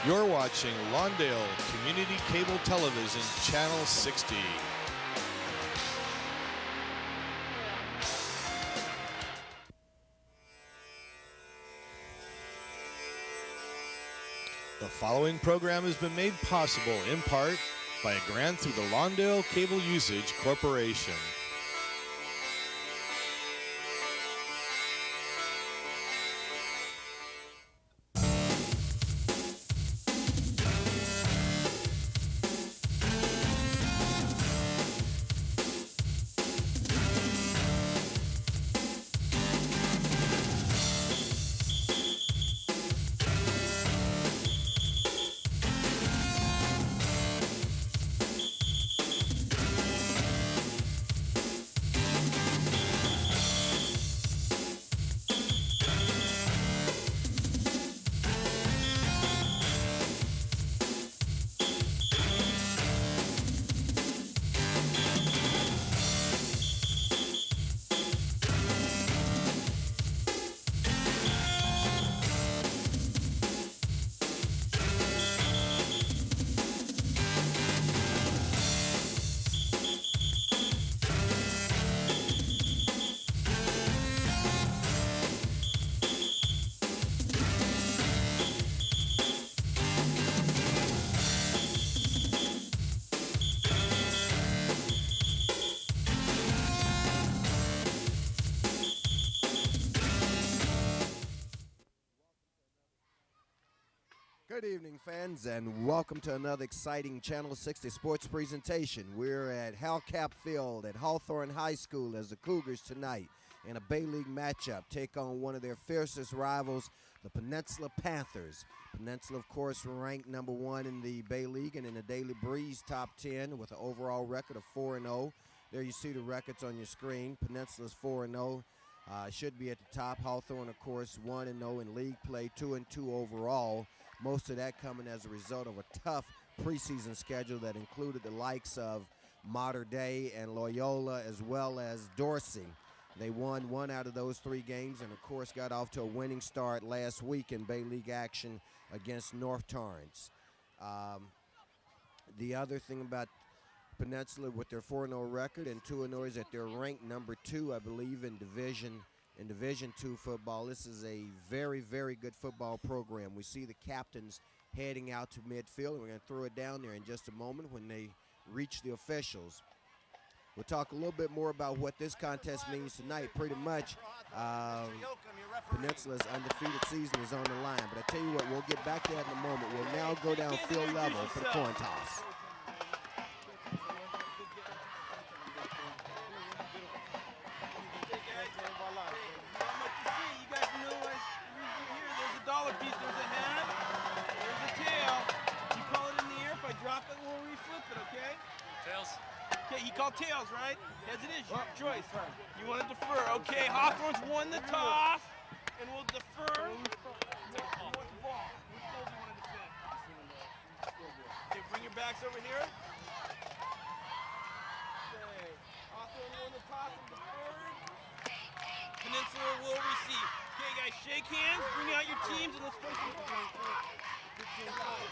You're watching Lawndale Community Cable Television, Channel 60. The following program has been made possible in part by a grant through the Lawndale Cable Usage Corporation. Good evening, fans, and welcome to another exciting Channel 60 sports presentation. We're at Halcap Field at Hawthorne High School as the Cougars tonight in a Bay League matchup take on one of their fiercest rivals, the Peninsula Panthers. Peninsula, of course, ranked number 1 in the Bay League and in the Daily Breeze top 10 with an overall record of 4-0. There you see the records on your screen. Peninsula's 4-0. Should be at the top. Hawthorne, of course, 1-0 in league play, 2-2 overall. Most of that coming as a result of a tough preseason schedule that included the likes of Mater Dei and Loyola as well as Dorsey. They won 1 out of those 3 games and, of course, got off to a winning start last week in Bay League action against North Torrance. The other thing about Peninsula with their 4-0 record and 2-0 is that they're ranked number 2, I believe, in Division II football. This is a very, very good football program. We see the captains heading out to midfield, and we're going to throw it down there in just a moment when they reach the officials. We'll talk a little bit more about what this contest means tonight. Pretty much, Peninsula's undefeated season is on the line. But I tell you what, we'll get back to that in a moment. We'll now go down field level for the coin toss. Okay, he called tails, right? As it is, your choice. You want to defer. Okay, Hawthorne's won the toss, and we'll defer. The ball. Which goal do you want to defend? Okay, bring your backs over here. Okay, Hawthorne won the toss and deferred. Peninsula will receive. Okay, guys, shake hands, bring out your teams, and let's play some ball.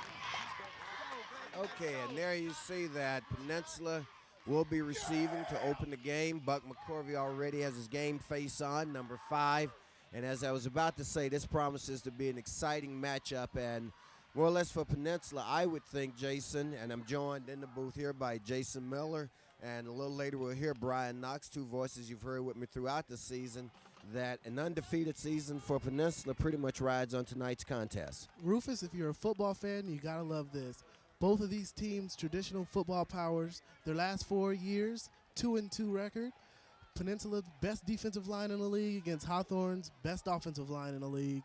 Okay, and there you see that Peninsula will be receiving to open the game. Buck McCorvey already has his game face on, number 5. And as I was about to say, this promises to be an exciting matchup. And more or less for Peninsula, I would think, Jason, and I'm joined in the booth here by Jason Miller. And a little later we'll hear Brian Knox, 2 voices you've heard with me throughout the season, that an undefeated season for Peninsula pretty much rides on tonight's contest. Rufus, if you're a football fan, you got to love this. Both of these teams, traditional football powers, their last 4 years, 2-2 record. Peninsula's best defensive line in the league against Hawthorne's best offensive line in the league.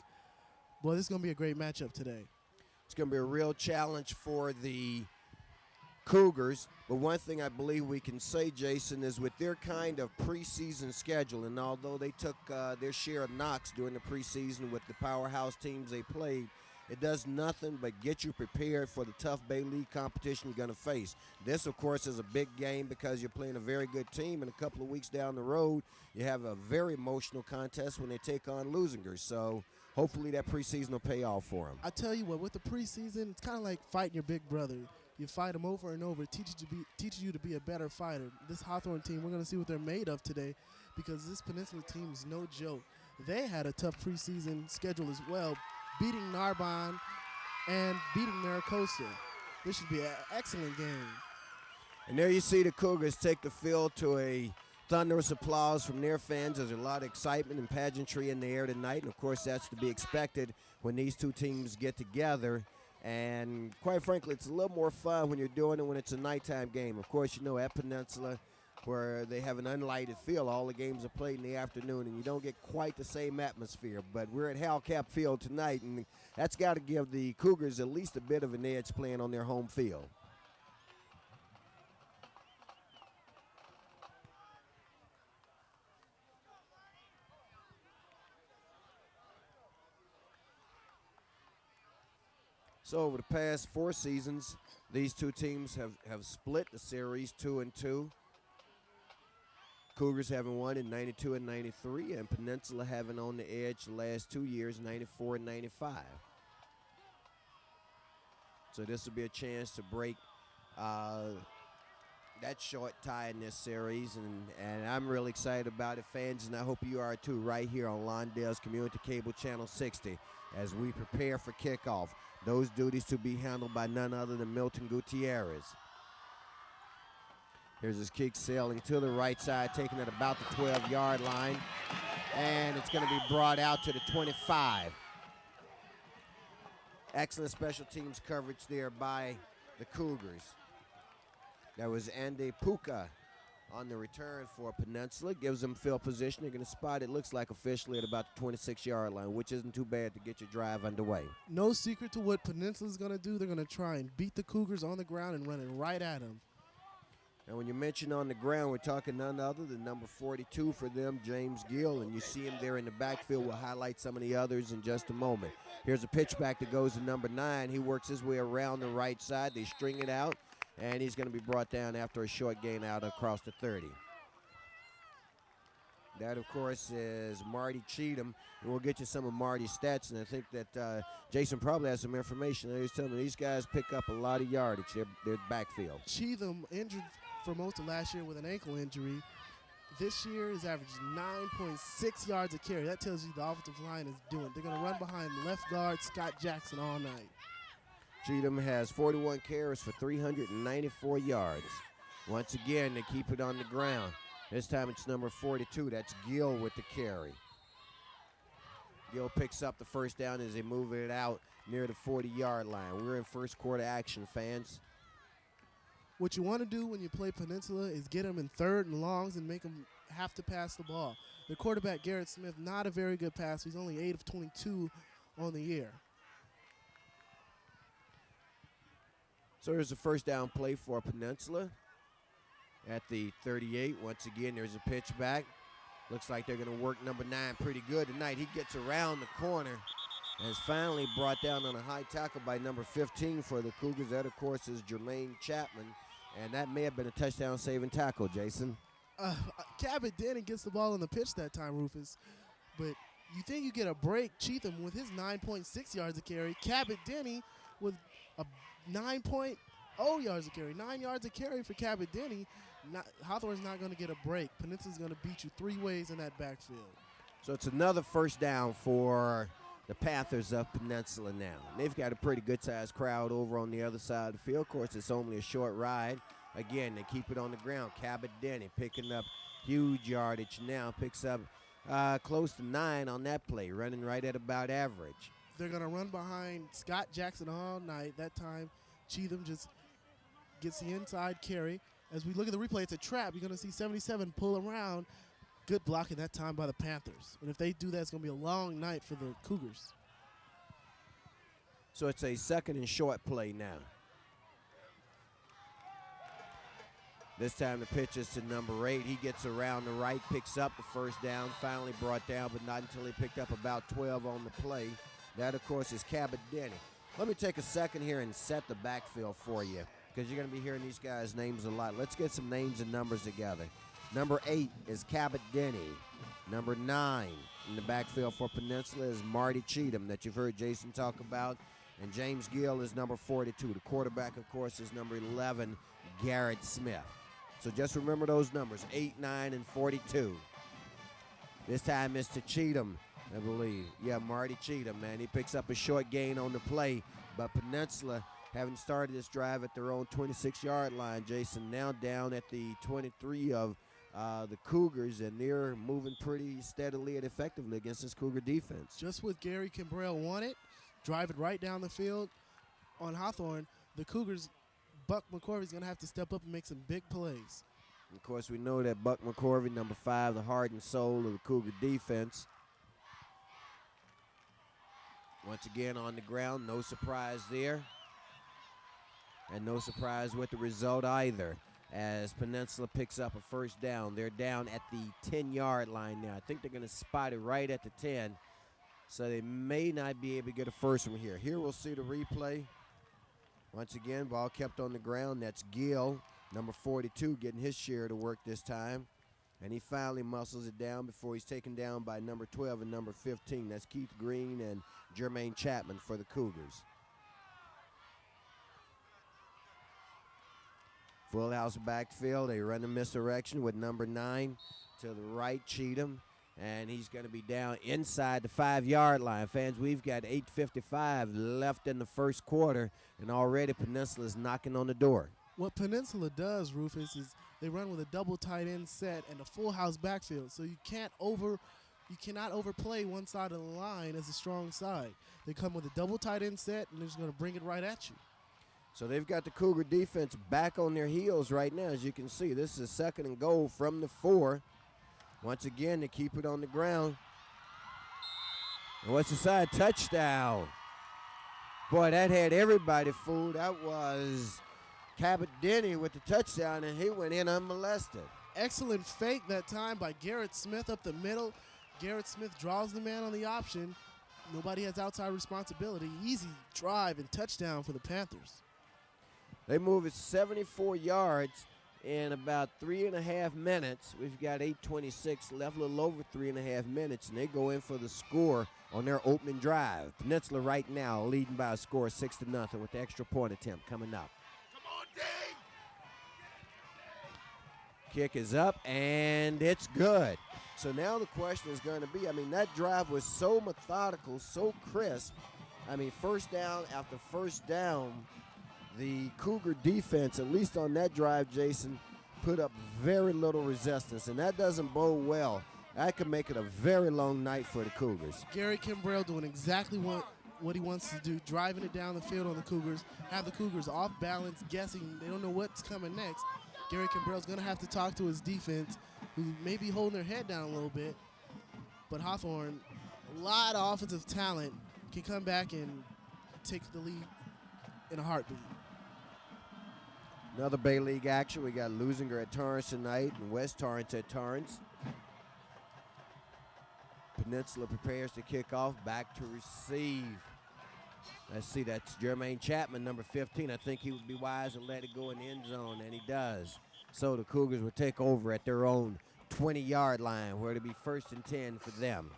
Boy, this is going to be a great matchup today. It's going to be a real challenge for the Cougars. But one thing I believe we can say, Jason, is with their kind of preseason schedule, and although they took their share of knocks during the preseason with the powerhouse teams they played, it does nothing but get you prepared for the tough Bay League competition you're going to face. This, of course, is a big game because you're playing a very good team, and a couple of weeks down the road, you have a very emotional contest when they take on Losingers. So hopefully that preseason will pay off for them. I tell you what, with the preseason, it's kind of like fighting your big brother. You fight him over and over, teaches you to be a better fighter. This Hawthorne team, we're going to see what they're made of today, because this Peninsula team is no joke. They had a tough preseason schedule as well, beating Narbonne and beating Maricosta. This should be an excellent game. And there you see the Cougars take the field to a thunderous applause from their fans. There's a lot of excitement and pageantry in the air tonight, and of course that's to be expected when these two teams get together. And quite frankly, it's a little more fun when you're doing it when it's a nighttime game. Of course, you know, at Peninsula, where they have an unlighted field, all the games are played in the afternoon, and you don't get quite the same atmosphere. But we're at Hal-Cap Field tonight, and that's got to give the Cougars at least a bit of an edge playing on their home field. So over the past 4 seasons, these two teams have split the series 2-2. Cougars having won in 92 and 93, and Peninsula having on the edge the last 2 years, 94 and 95. So this will be a chance to break that short tie in this series, and I'm really excited about it, fans, and I hope you are too, right here on Lawndale's Community Cable Channel 60 as we prepare for kickoff. Those duties to be handled by none other than Milton Gutierrez. Here's his kick sailing to the right side, taking it about the 12-yard line, and it's going to be brought out to the 25. Excellent special teams coverage there by the Cougars. That was Andy Puka on the return for Peninsula. Gives them field position. They're going to spot it, looks like, officially at about the 26-yard line, which isn't too bad to get your drive underway. No secret to what Peninsula's going to do. They're going to try and beat the Cougars on the ground and run it right at them. And when you mention on the ground, we're talking none other than number 42 for them, James Gill, and you see him there in the backfield. We'll highlight some of the others in just a moment. Here's a pitch back that goes to number 9. He works his way around the right side. They string it out, and he's going to be brought down after a short gain out across the 30. That, of course, is Marty Cheatham. And we'll get you some of Marty's stats, and I think that Jason probably has some information. He was telling me these guys pick up a lot of yardage. They're backfield. Cheatham injured for most of last year with an ankle injury. This year is averaging 9.6 yards a carry. That tells you the offensive line is doing. They're going to run behind left guard Scott Jackson all night. Cheatham has 41 carries for 394 yards. Once again, they keep it on the ground. This time it's number 42. That's Gill with the carry. Gill picks up the first down as they move it out near the 40-yard line. We're in first quarter action, fans. What you want to do when you play Peninsula is get them in third and longs and make them have to pass the ball. Their quarterback, Garrett Smith, not a very good passer. He's only 8 of 22 on the year. So there's a first down play for Peninsula at the 38. Once again, there's a pitch back. Looks like they're going to work number 9 pretty good tonight. He gets around the corner and is finally brought down on a high tackle by number 15 for the Cougars. That, of course, is Jermaine Chapman, and that may have been a touchdown-saving tackle, Jason. Cabot Denny gets the ball on the pitch that time, Rufus. But you think you get a break. Cheatham with his 9.6 yards a carry. Cabot Denny with a 9.0 yards a carry. 9 yards a carry for Cabot Denny. Hawthorne's not going to get a break. Peninsula's going to beat you 3 ways in that backfield. So it's another first down for the Panthers of Peninsula now. They've got a pretty good-sized crowd over on the other side of the field. Of course, it's only a short ride. Again, they keep it on the ground. Cabot Denny picking up huge yardage now. Picks up close to 9 on that play, running right at about average. They're going to run behind Scott Jackson all night. That time, Cheatham just gets the inside carry. As we look at the replay, it's a trap. You're going to see 77 pull around. Good blocking that time by the Panthers. And if they do that, it's going to be a long night for the Cougars. So it's a second and short play now. This time the pitch is to number 8. He gets around the right, picks up the first down, finally brought down, but not until he picked up about 12 on the play. That, of course, is Cabot Denny. Let me take a second here and set the backfield for you, because you're going to be hearing these guys' names a lot. Let's get some names and numbers together. Number 8 is Cabot Denny. Number 9 in the backfield for Peninsula is Marty Cheatham that you've heard Jason talk about. And James Gill is number 42. The quarterback, of course, is number 11, Garrett Smith. So just remember those numbers, 8, 9, and 42. This time Mr. Cheatham, I believe. Yeah, Marty Cheatham, man. He picks up a short gain on the play. But Peninsula, having started this drive at their own 26-yard line, Jason, now down at the 23 of the Cougars, and they're moving pretty steadily and effectively against this Cougar defense. Just what Gary Kimbrell wanted, drive it right down the field on Hawthorne. The Cougars, Buck McCorvey's going to have to step up and make some big plays. Of course, we know that Buck McCorvey, number 5, the heart and soul of the Cougar defense. Once again on the ground, no surprise there. And no surprise with the result either, as Peninsula picks up a first down. They're down at the 10-yard line now. I think they're going to spot it right at the 10, so they may not be able to get a first from here. Here we'll see the replay. Once again, ball kept on the ground. That's Gill, number 42, getting his share to work this time. And he finally muscles it down before he's taken down by number 12 and number 15. That's Keith Green and Jermaine Chapman for the Cougars. Full house backfield. They run the misdirection with number 9 to the right, Cheatham. And he's going to be down inside the 5-yard line. Fans, we've got 8:55 left in the first quarter, and already Peninsula is knocking on the door. What Peninsula does, Rufus, is they run with a double tight end set and a full house backfield. So you cannot overplay one side of the line as a strong side. They come with a double tight end set, and they're just going to bring it right at you. So they've got the Cougar defense back on their heels right now, as you can see. This is 2nd and goal from the 4. Once again, they keep it on the ground. And what's the side? Touchdown. Boy, that had everybody fooled. That was Cabot Denny with the touchdown, and he went in unmolested. Excellent fake that time by Garrett Smith up the middle. Garrett Smith draws the man on the option. Nobody has outside responsibility. Easy drive and touchdown for the Panthers. They move it 74 yards in about 3.5 minutes. We've got 8:26 left, a little over 3.5 minutes, and they go in for the score on their opening drive. Peninsula right now leading by a score of 6-0 with the extra point attempt coming up. Come on, Dave! Kick is up, and it's good. So now the question is going to be, that drive was so methodical, so crisp. First down after first down, the Cougar defense, at least on that drive, Jason, put up very little resistance, and that doesn't bode well. That could make it a very long night for the Cougars. Gary Kimbrell doing exactly what he wants to do, driving it down the field on the Cougars, have the Cougars off balance, guessing. They don't know what's coming next. Gary Kimbrell's going to have to talk to his defense, who may be holding their head down a little bit. But Hawthorne, a lot of offensive talent, can come back and take the lead in a heartbeat. Another Bay League action. We got Lusinger at Torrance tonight and West Torrance at Torrance. Peninsula prepares to kick off, back to receive. Let's see, that's Jermaine Chapman, number 15. I think he would be wise and let it go in the end zone, and he does. So the Cougars will take over at their own 20-yard line, where it'll be 1st and 10 for them.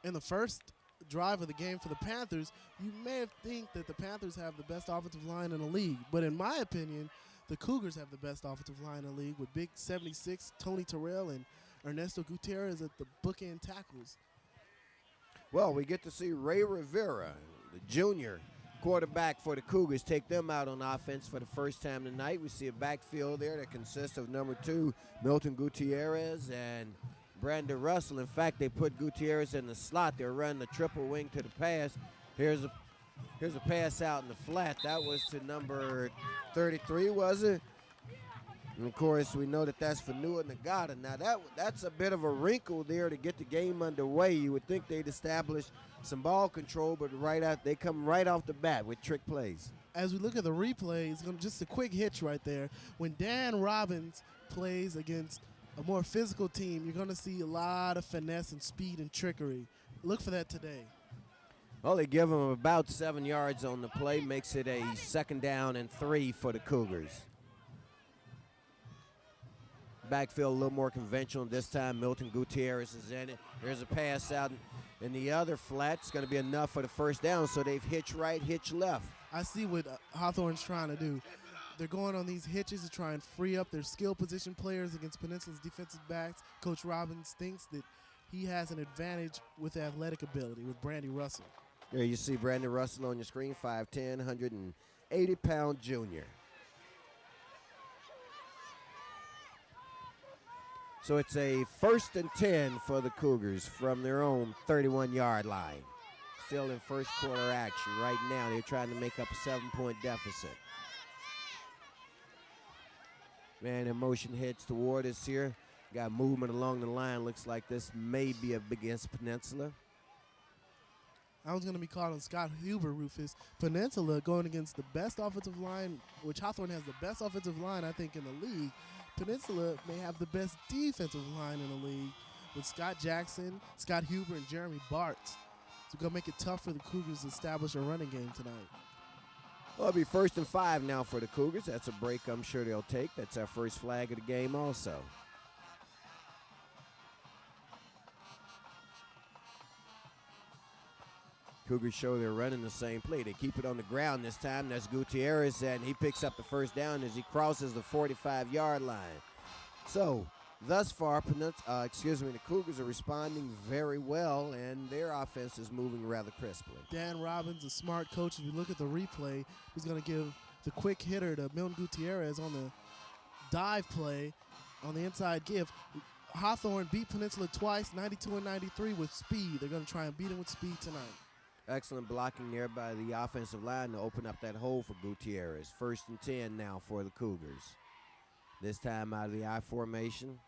In the first drive of the game for the Panthers, you may think that the Panthers have the best offensive line in the league, but in my opinion, the Cougars have the best offensive line in the league with big 76 Tony Terrell and Ernesto Gutierrez at the bookend tackles. Well, we get to see Ray Rivera, the junior quarterback for the Cougars, take them out on offense for the first time tonight. We see a backfield there that consists of number 2, Milton Gutierrez, and Brandon Russell. In fact, they put Gutierrez in the slot. They're running the triple wing to the pass. Here's a pass out in the flat. That was to number 33, was it? And, of course, we know that that's for Nua Nagata. Now, that's a bit of a wrinkle there to get the game underway. You would think they'd establish some ball control, but they come right off the bat with trick plays. As we look at the replay, it's just a quick hitch right there. When Dan Robbins plays against a more physical team, you're going to see a lot of finesse and speed and trickery. Look for that today. Well, they give him about 7 yards on the play, makes it a 2nd down and 3 for the Cougars. Backfield a little more conventional this time. Milton Gutierrez is in it. There's a pass out in the other flat. It's going to be enough for the first down, so they've hitch right, hitch left. I see what Hawthorne's trying to do. They're going on these hitches to try and free up their skill position players against Peninsula's defensive backs. Coach Robbins thinks that he has an advantage with athletic ability with Brandy Russell. There you see Brandon Russell on your screen, 5'10", 180-pound junior. So it's a 1st and 10 for the Cougars from their own 31-yard line. Still in first quarter action. Right now they're trying to make up a 7-point deficit. Man in motion heads toward us here. Got movement along the line. Looks like this may be up against Peninsula. I was going to be called on Scott Huber, Rufus. Peninsula going against the best offensive line, which Hawthorne has the best offensive line, I think, in the league. Peninsula may have the best defensive line in the league with Scott Jackson, Scott Huber, and Jeremy Bartz. So going to make it tough for the Cougars to establish a running game tonight. Well, it'll be 1st and 5 now for the Cougars. That's a break I'm sure they'll take. That's our first flag of the game also. Cougars show they're running the same play. They keep it on the ground this time. That's Gutierrez, and he picks up the first down as he crosses the 45-yard line. So, thus far, the Cougars are responding very well, and their offense is moving rather crisply. Dan Robbins, a smart coach. If you look at the replay, he's going to give the quick hitter to Milton Gutierrez on the dive play on the inside give. Hawthorne beat Peninsula twice, 92 and 93 with speed. They're going to try and beat him with speed tonight. Excellent blocking there by the offensive line to open up that hole for Gutierrez. 1st and 10 now for the Cougars. This time out of the I formation.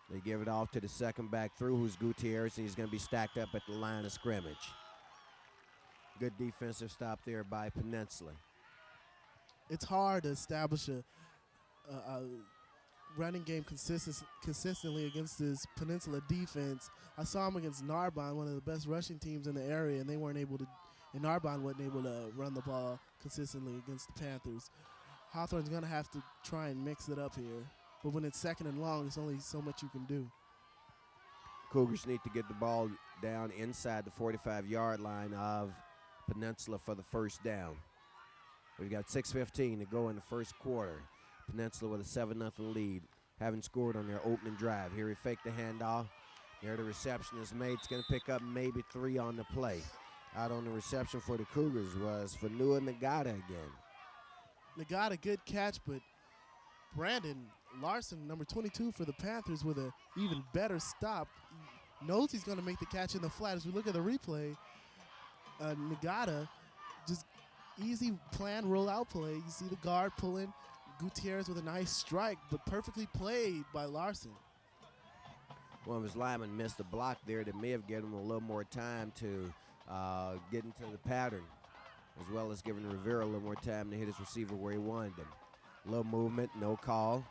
They give it off to the second back through, who's Gutierrez, and he's going to be stacked up at the line of scrimmage. Good defensive stop there by Peninsula. It's hard to establish a running game consistently against this Peninsula defense. I saw them against Narbonne, one of the best rushing teams in the area, and Narbonne wasn't able to run the ball consistently against the Panthers. Hawthorne's going to have to try and mix it up here. But when it's 2nd and long, there's only so much you can do. Cougars need to get the ball down inside the 45-yard line of Peninsula for the first down. We've got 6:15 to go in the first quarter. Peninsula with a 7-0 lead, having scored on their opening drive. Here he faked the handoff. There the reception is made. It's going to pick up maybe 3 on the play. Out on the reception for the Cougars was Fanua Nagata again. Nagata, good catch, but Brandon Larson, number 22 for the Panthers, with an even better stop. Knows he's going to make the catch in the flat. As we look at the replay, Nagata, just easy plan, roll-out play. You see the guard pulling. Gutierrez with a nice strike, but perfectly played by Larson. One of his linemen missed a block there that may have given him a little more time to get into the pattern, as well as giving Rivera a little more time to hit his receiver where he wanted him. A little movement, no call.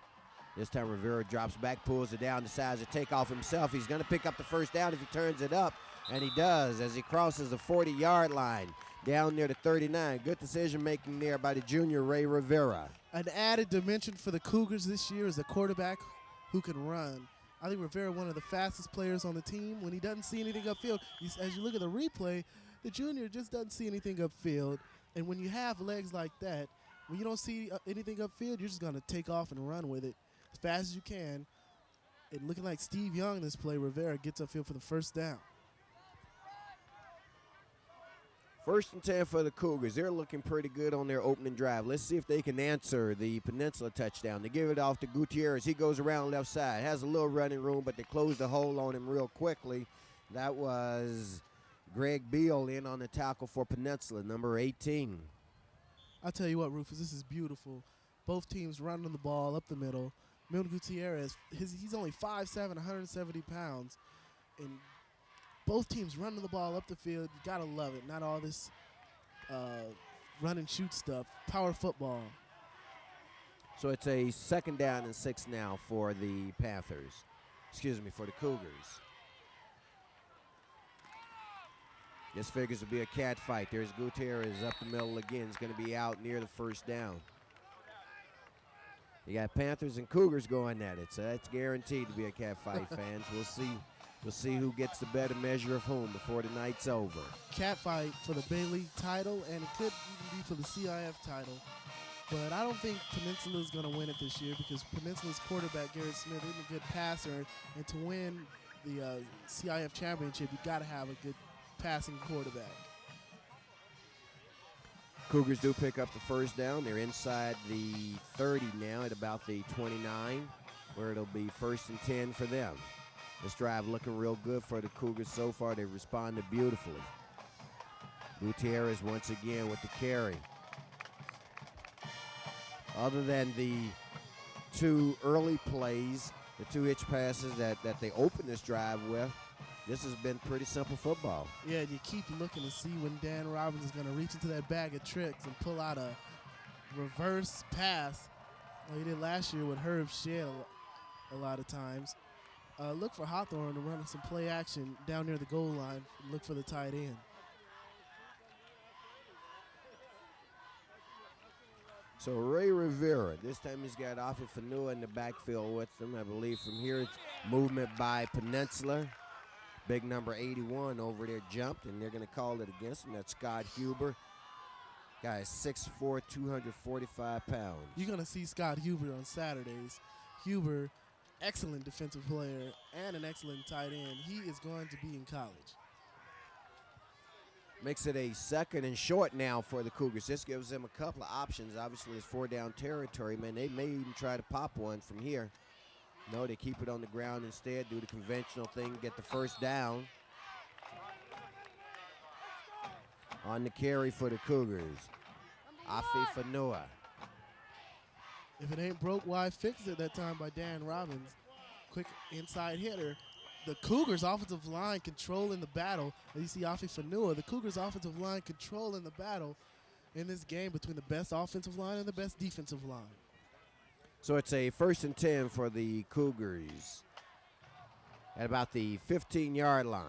This time Rivera drops back, pulls it down, decides to take off himself. He's going to pick up the first down if he turns it up, and he does as he crosses the 40-yard line down near the 39. Good decision-making there by the junior Ray Rivera. An added dimension for the Cougars this year is a quarterback who can run. I think Rivera, one of the fastest players on the team. When he doesn't see anything upfield, as you look at the replay, the junior just doesn't see anything upfield. And when you have legs like that, when you don't see anything upfield, you're just going to take off and run with it as fast as you can. And looking like Steve Young this play, Rivera gets upfield for the first down. 1st and 10 for the Cougars. They're looking pretty good on their opening drive. Let's see if they can answer the Peninsula touchdown. They give it off to Gutierrez. He goes around left side. Has a little running room, but they close the hole on him real quickly. That was Greg Beal in on the tackle for Peninsula, number 18. I'll tell you what, Rufus, this is beautiful. Both teams running the ball up the middle. Milton Gutierrez, he's only 5'7", 170 pounds. And both teams running the ball up the field. You got to love it. Not all this run and shoot stuff. Power football. So it's a 2nd down and 6 now for the Panthers. For the Cougars. This figures to be a cat fight. There's Gutierrez up the middle again. He's going to be out near the first down. You got Panthers and Cougars going at it, so that's guaranteed to be a cat fight, fans. We'll see. We'll see who gets the better measure of whom before the night's over. Cat fight for the Bay League title, and it could even be for the CIF title. But I don't think Peninsula is going to win it this year because Peninsula's quarterback, Garrett Smith, isn't a good passer. And to win the CIF championship, you got to have a good passing quarterback. Cougars do pick up the first down. They're inside the 30 now at about the 29, where it'll be 1st and 10 for them. This drive looking real good for the Cougars so far. They responded beautifully. Gutierrez once again with the carry. Other than the 2 early plays, the 2 hitch passes that they opened this drive with, this has been pretty simple football. Yeah, and you keep looking to see when Dan Robbins is going to reach into that bag of tricks and pull out a reverse pass like he did last year with Herb Shea a lot of times. Look for Hawthorne to run some play action down near the goal line. Look for the tight end. So Ray Rivera, this time he's got Afi Fanua in the backfield with them. I believe from here it's movement by Peninsula. Big number 81 over there jumped, and they're going to call it against him. That's Scott Huber. Guy is 6'4", 245 pounds. You're going to see Scott Huber on Saturdays. Huber, excellent defensive player and an excellent tight end. He is going to be in college. Makes it a 2nd and short now for the Cougars. This gives them a couple of options. Obviously, it's 4-down territory. Man, they may even try to pop one from here. No, they keep it on the ground instead, do the conventional thing, get the first down. On the carry for the Cougars, Afi Fanua. If it ain't broke, why fix it? That time by Dan Robbins. Quick inside hitter. The Cougars' offensive line controlling the battle. As you see Afi Fanua, the Cougars' offensive line controlling the battle in this game between the best offensive line and the best defensive line. So it's a 1st and 10 for the Cougars at about the 15-yard line.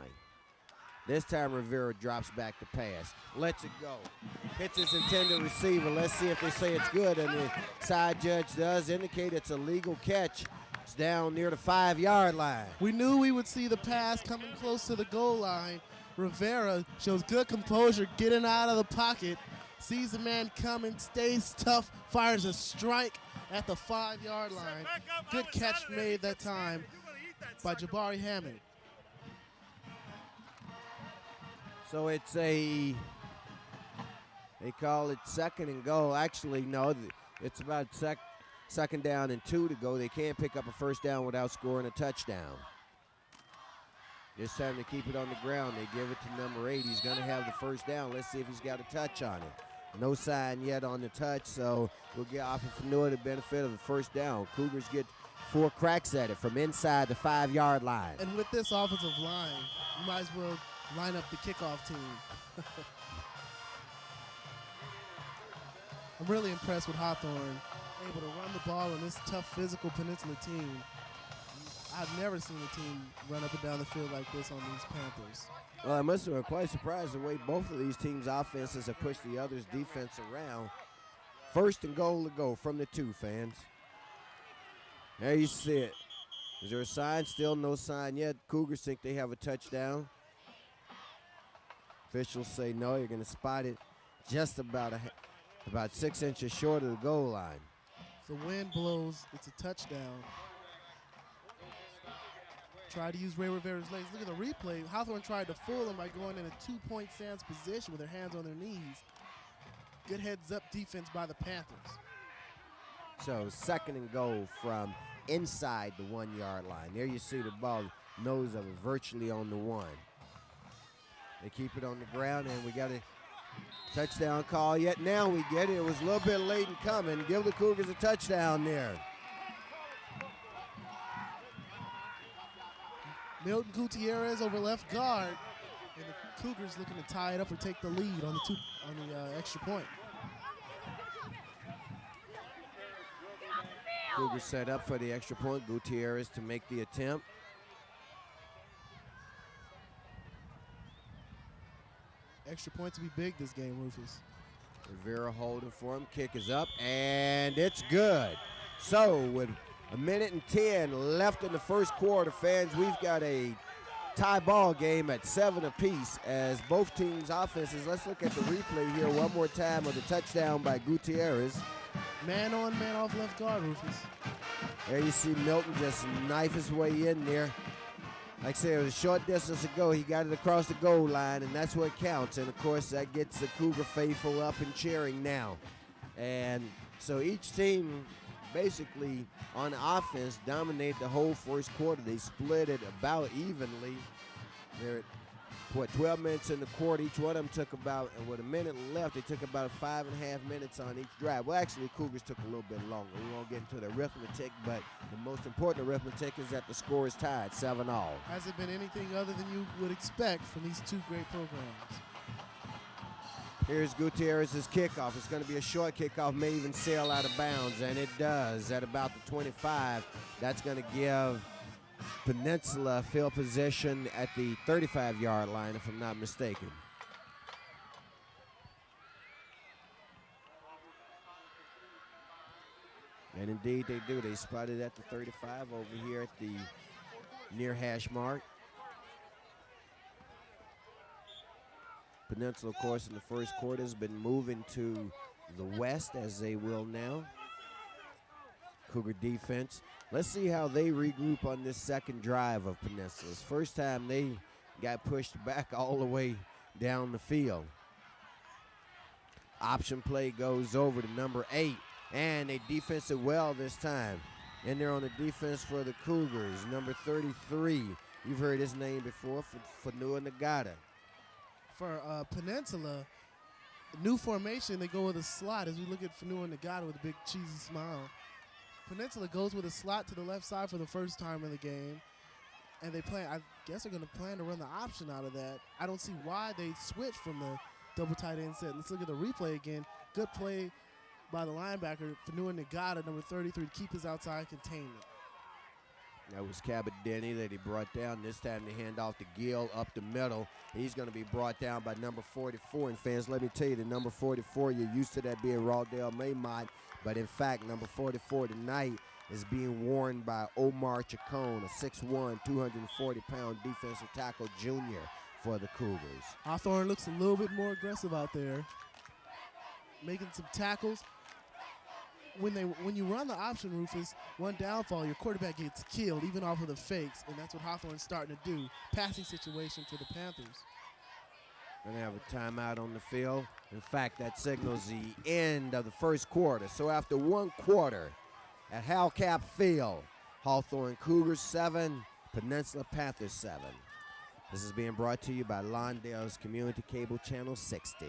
This time Rivera drops back to pass, lets it go, hits his intended receiver. Let's see if they say it's good, and the side judge does indicate it's a legal catch. It's down near the 5-yard line. We knew we would see the pass coming close to the goal line. Rivera shows good composure, getting out of the pocket, sees the man coming, stays tough, fires a strike at the 5-yard line. Good catch made that time by Jabari Hammond. So it's they call it 2nd and goal. Actually, no, it's about 2nd down and 2 to go. They can't pick up a first down without scoring a touchdown. This time to keep it on the ground, they give it to number 8. He's going to have the first down. Let's see if he's got a touch on it. No sign yet on the touch, so we'll get Afi Fanua the benefit of the first down. Cougars get 4 cracks at it from inside the 5-yard line. And with this offensive line, you might as well line up the kickoff team. I'm really impressed with Hawthorne, able to run the ball on this tough physical Peninsula team. I've never seen a team run up and down the field like this on these Panthers. Well, I must have been quite surprised the way both of these teams' offenses have pushed the other's defense around. 1st and goal to go from the 2, fans. There you see it. Is there a sign? Still no sign yet. Cougars think they have a touchdown. Officials say no. You're going to spot it just about 6 inches short of the goal line. If the wind blows, it's a touchdown. Try to use Ray Rivera's legs. Look at the replay. Hawthorne tried to fool him by going in a 2-point stance position with their hands on their knees. Good heads-up defense by the Panthers. So 2nd and goal from inside the 1-yard line. There you see the ball, nose of it virtually on the 1. They keep it on the ground, and we got a touchdown call yet. Now we get it. It was a little bit late in coming. Give the Cougars a touchdown there. Milton Gutierrez over left guard, and the Cougars looking to tie it up or take the lead on the extra point. Cougars set up for the extra point. Gutierrez to make the attempt. Extra point to be big this game, Rufus. Rivera holding for him. Kick is up, and it's good. So with a minute and 10 left in the first quarter, fans, we've got a tie ball game at 7 apiece as both teams' offenses. Let's look at the replay here one more time of the touchdown by Gutierrez. Man on, man off left guard, Rufus. There you see Milton just knife his way in there. Like I said, it was a short distance ago. He got it across the goal line, and that's what counts. And, of course, that gets the Cougar faithful up and cheering now. And so each team basically on offense dominated the whole first quarter. They split it about evenly. They're at, 12 minutes in the quarter. Each one of them took about, and with a minute left, they took about 5.5 minutes on each drive. Well, actually, Cougars took a little bit longer. We won't get into the arithmetic, but the most important arithmetic is that the score is tied, 7-all. Has it been anything other than you would expect from these two great programs? Here's Gutierrez's kickoff. It's going to be a short kickoff, may even sail out of bounds, and it does at about the 25. That's going to give Peninsula field position at the 35-yard line, if I'm not mistaken. And indeed they do. They spotted at the 35 over here at the near hash mark. Peninsula, of course, in the first quarter has been moving to the west, as they will now. Cougar defense. Let's see how they regroup on this second drive of Peninsula's. First time they got pushed back all the way down the field. Option play goes over to number 8, and they defense it well this time. In there on the defense for the Cougars, number 33. You've heard his name before, Fanua Nagata. For Peninsula, new formation, they go with a slot. As we look at Fanua Nagata with a big cheesy smile. Peninsula goes with a slot to the left side for the first time in the game. And they plan, I guess they're going to plan to run the option out of that. I don't see why they switched from the double tight end set. Let's look at the replay again. Good play by the linebacker, Fanua Nagata, number 33, to keep his outside containment. That was Cabot Denny that he brought down. This time they hand off to Gill up the middle. He's going to be brought down by number 44. And fans, let me tell you, the number 44, you're used to that being Lawndale Maymont. But in fact, number 44 tonight is being worn by Omar Chacon, a 6'1", 240-pound defensive tackle junior for the Cougars. Hawthorne looks a little bit more aggressive out there, making some tackles. When you run the option, Rufus, one downfall, your quarterback gets killed, even off of the fakes, and that's what Hawthorne's starting to do. Passing situation for the Panthers. Going to have a timeout on the field. In fact, that signals the end of the first quarter. So after one quarter at Hal-Cap Field, Hawthorne Cougars 7, Peninsula Panthers 7. This is being brought to you by Lawndale's Community Cable Channel 60.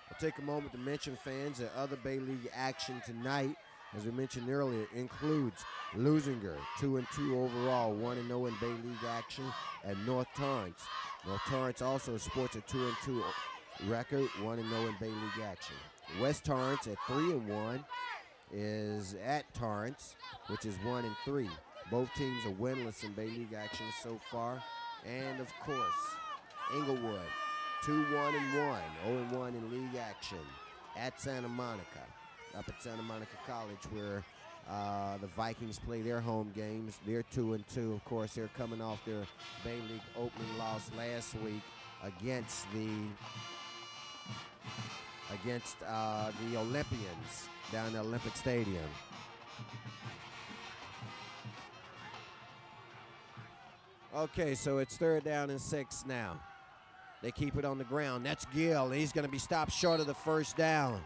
I'll take a moment to mention, fans, that other Bay League action tonight, as we mentioned earlier, includes Lusinger, 2-2 overall, 1-0 in Bay League action, and North Torrance. North Torrance also sports a 2-2 record, 1-0 in Bay League action. West Torrance at 3-1 is at Torrance, which is 1-3. Both teams are winless in Bay League action so far. And of course, Inglewood, 2-1-1, 0-1 in league action at Santa Monica, up at Santa Monica College, where the Vikings play their home games. They're 2-2. Of course, they're coming off their Bay League opening loss last week against the Olympians down at Olympic Stadium. Okay, so it's 3rd down and 6 now. They keep it on the ground. That's Gill. He's going to be stopped short of the first down.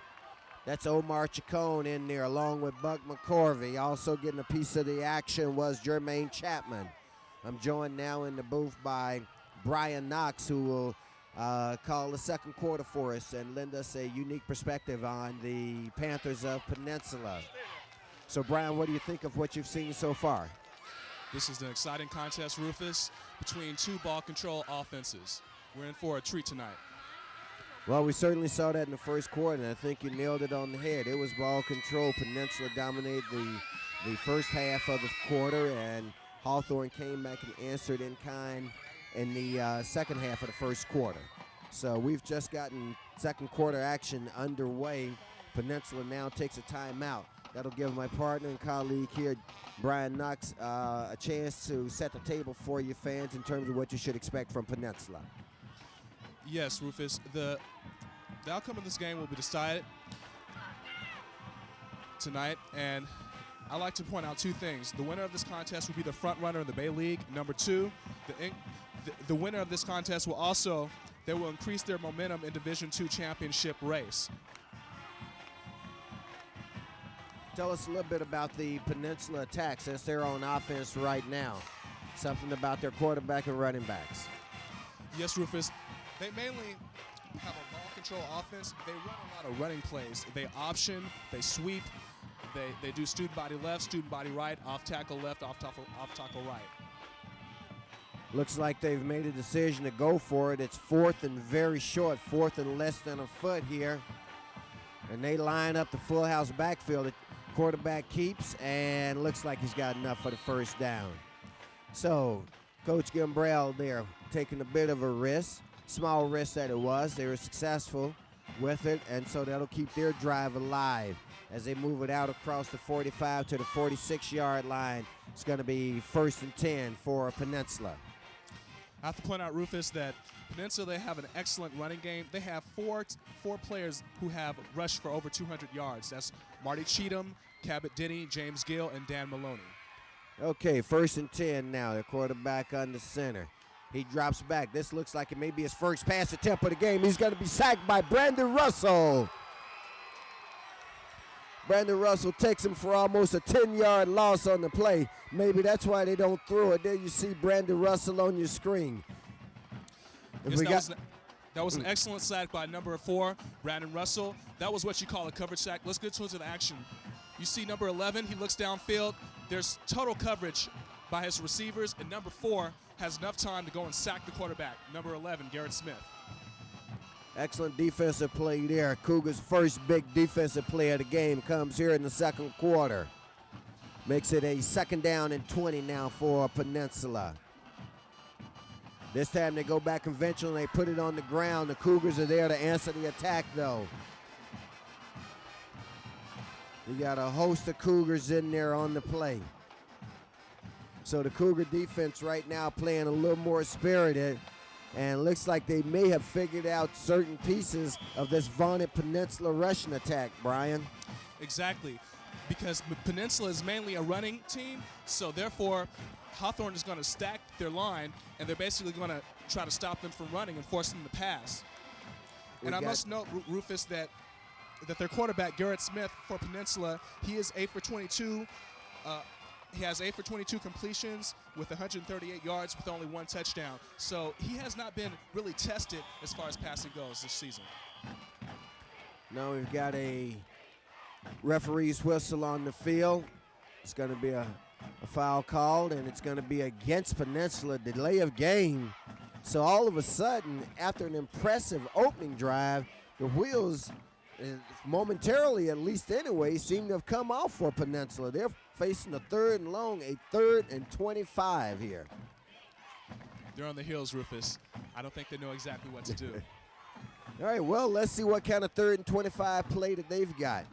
That's Omar Chacon in there along with Buck McCorvey. Also getting a piece of the action was Jermaine Chapman. I'm joined now in the booth by Brian Knox, who will call the second quarter for us and lend us a unique perspective on the Panthers of Peninsula. So, Brian, what do you think of what you've seen so far? This is an exciting contest, Rufus, between two ball control offenses. We're in for a treat tonight. Well, we certainly saw that in the first quarter, and I think you nailed it on the head. It was ball control. Peninsula dominated the first half of the quarter, and Hawthorne came back and answered in kind in the second half of the first quarter. So we've just gotten second quarter action underway. Peninsula now takes a timeout. That'll give my partner and colleague here, Brian Knox, a chance to set the table for you fans in terms of what you should expect from Peninsula. Yes, Rufus. The outcome of this game will be decided tonight, and I'd like to point out two things. The winner of this contest will be the front runner in the Bay League. Number two, the winner of this contest they will increase their momentum in Division II championship race. Tell us a little bit about the Peninsula attack since they're on offense right now. Something about their quarterback and running backs. Yes, Rufus. They mainly have a ball control offense. They run a lot of running plays. They option, they sweep, they do student body left, student body right, off tackle left, off tackle right. Looks like they've made a decision to go for it. It's 4th and very short, 4th and less than a foot here. And they line up the full house backfield. The quarterback keeps and looks like he's got enough for the first down. So Coach Gimbrell there taking a bit of a risk, small risk that it was. They were successful with it, and so that'll keep their drive alive as they move it out across the 45 to the 46-yard line. It's going to be 1st and 10 for Peninsula. I have to point out, Rufus, that Peninsula, they have an excellent running game. They have four players who have rushed for over 200 yards. That's Marty Cheatham, Cabot Denny, James Gill, and Dan Maloney. Okay, 1st and 10 now. The quarterback under center. He drops back. This looks like it may be his first pass attempt of the game. He's going to be sacked by Brandon Russell. Brandon Russell takes him for almost a 10-yard loss on the play. Maybe that's why they don't throw it. There you see Brandon Russell on your screen. Yes, that was an excellent sack by number 4, Brandon Russell. That was what you call a coverage sack. Let's get to the action. You see number 11, he looks downfield. There's total coverage by his receivers, and number 4 has enough time to go and sack the quarterback, number 11, Garrett Smith. Excellent defensive play there. Cougars' first big defensive play of the game comes here in the second quarter. Makes it a 2nd down and 20 now for Peninsula. This time they go back conventional and they put it on the ground. The Cougars are there to answer the attack, though. We got a host of Cougars in there on the play. So the Cougar defense right now playing a little more spirited, and looks like they may have figured out certain pieces of this vaunted Peninsula rushing attack, Brian. Exactly, because Peninsula is mainly a running team, so therefore Hawthorne is going to stack their line, and they're basically going to try to stop them from running and force them to pass. And I must note, Rufus, that their quarterback, Garrett Smith, for Peninsula, he is 8 for 22. He has 8 for 22 completions with 138 yards with only 1 touchdown. So he has not been really tested as far as passing goes this season. Now we've got a referee's whistle on the field. It's going to be a foul called, and it's going to be against Peninsula, delay of game. So all of a sudden, after an impressive opening drive, the wheels, momentarily at least anyway, seem to have come off for Peninsula. They're facing a 3rd and long, a 3rd and 25 here. They're on the heels, Rufus. I don't think they know exactly what to do. All right, well, let's see what kind of 3rd and 25 play that they've got.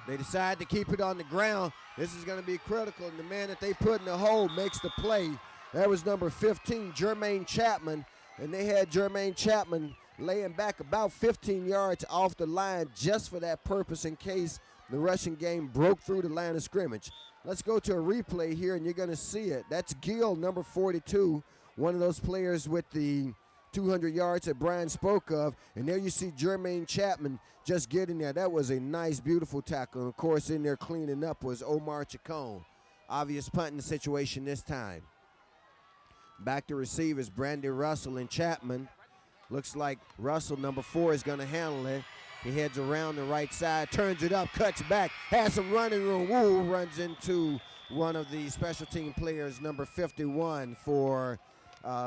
They decide to keep it on the ground. This is going to be critical, and the man that they put in the hole makes the play. That was number 15, Jermaine Chapman, and they had Jermaine Chapman laying back about 15 yards off the line just for that purpose in case the rushing game broke through the line of scrimmage. Let's go to a replay here, and you're going to see it. That's Gill, number 42, one of those players with the 200 yards that Brian spoke of. And there you see Jermaine Chapman just getting there. That was a nice, beautiful tackle. And, of course, in there cleaning up was Omar Chacon. Obvious punting situation this time. Back to receivers, Brandon Russell and Chapman. Looks like Russell, number 4, is going to handle it. He heads around the right side, turns it up, cuts back, has some running room. Woo, runs into one of the special team players, number 51 for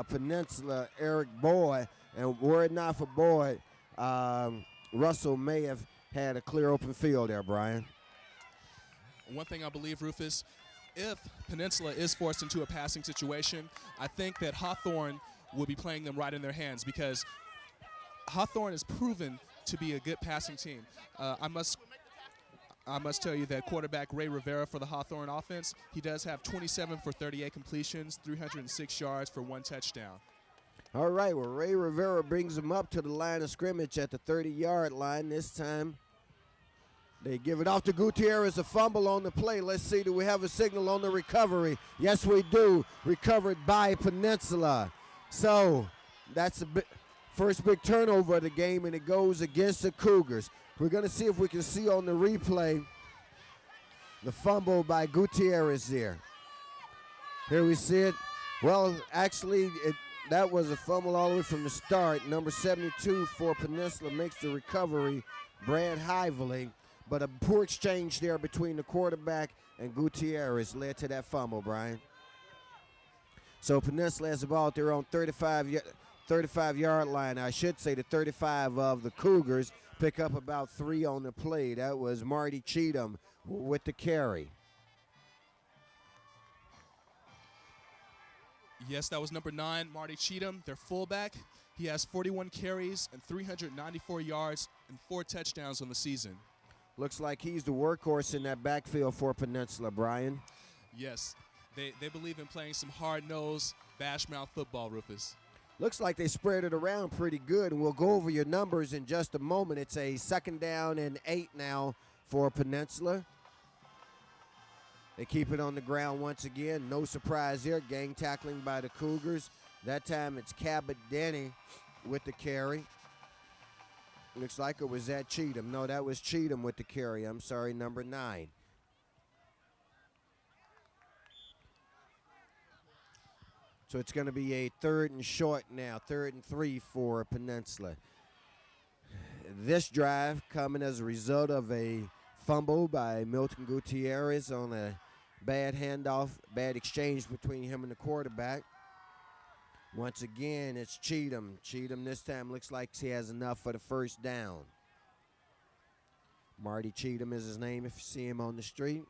Peninsula, Eric Boyd. And were it not for Boyd, Russell may have had a clear open field there, Brian. One thing I believe, Rufus, if Peninsula is forced into a passing situation, I think that Hawthorne will be playing them right in their hands, because Hawthorne is proven to be a good passing team. I must tell you that quarterback Ray Rivera for the Hawthorne offense, he does have 27 for 38 completions, 306 yards for 1 touchdown. All right, well, Ray Rivera brings them up to the line of scrimmage at the 30-yard line. This time they give it off to Gutierrez, a fumble on the play. Let's see, do we have a signal on the recovery? Yes, we do. Recovered by Peninsula. So that's the first big turnover of the game, and it goes against the Cougars. We're going to see if we can see on the replay the fumble by Gutierrez there. Here we see it. Well, actually, that was a fumble all the way from the start. Number 72 for Peninsula makes the recovery, Brad Hively. But a poor exchange there between the quarterback and Gutierrez led to that fumble, Brian. So Peninsula has the ball at their own 35-yard line. I should say the 35 of the Cougars. Pick up about 3 on the play. That was Marty Cheatham with the carry. Yes, that was number 9, Marty Cheatham, their fullback. He has 41 carries and 394 yards and 4 touchdowns on the season. Looks like he's the workhorse in that backfield for Peninsula, Brian. Yes, they believe in playing some hard-nosed, bash-mouth football, Rufus. Looks like they spread it around pretty good, and we'll go over your numbers in just a moment. It's a 2nd down and 8 now for Peninsula. They keep it on the ground once again. No surprise here. Gang tackling by the Cougars. That time it's Cabot Denny with the carry. Looks like it was that Cheatham. No, that was Cheatham with the carry. I'm sorry, number 9. So it's going to be a 3rd and short now, 3rd and 3 for Peninsula. This drive coming as a result of a fumble by Milton Gutierrez on a bad handoff, bad exchange between him and the quarterback. Once again, it's Cheatham. Cheatham this time looks like he has enough for the 1st down. Marty Cheatham is his name if you see him on the street.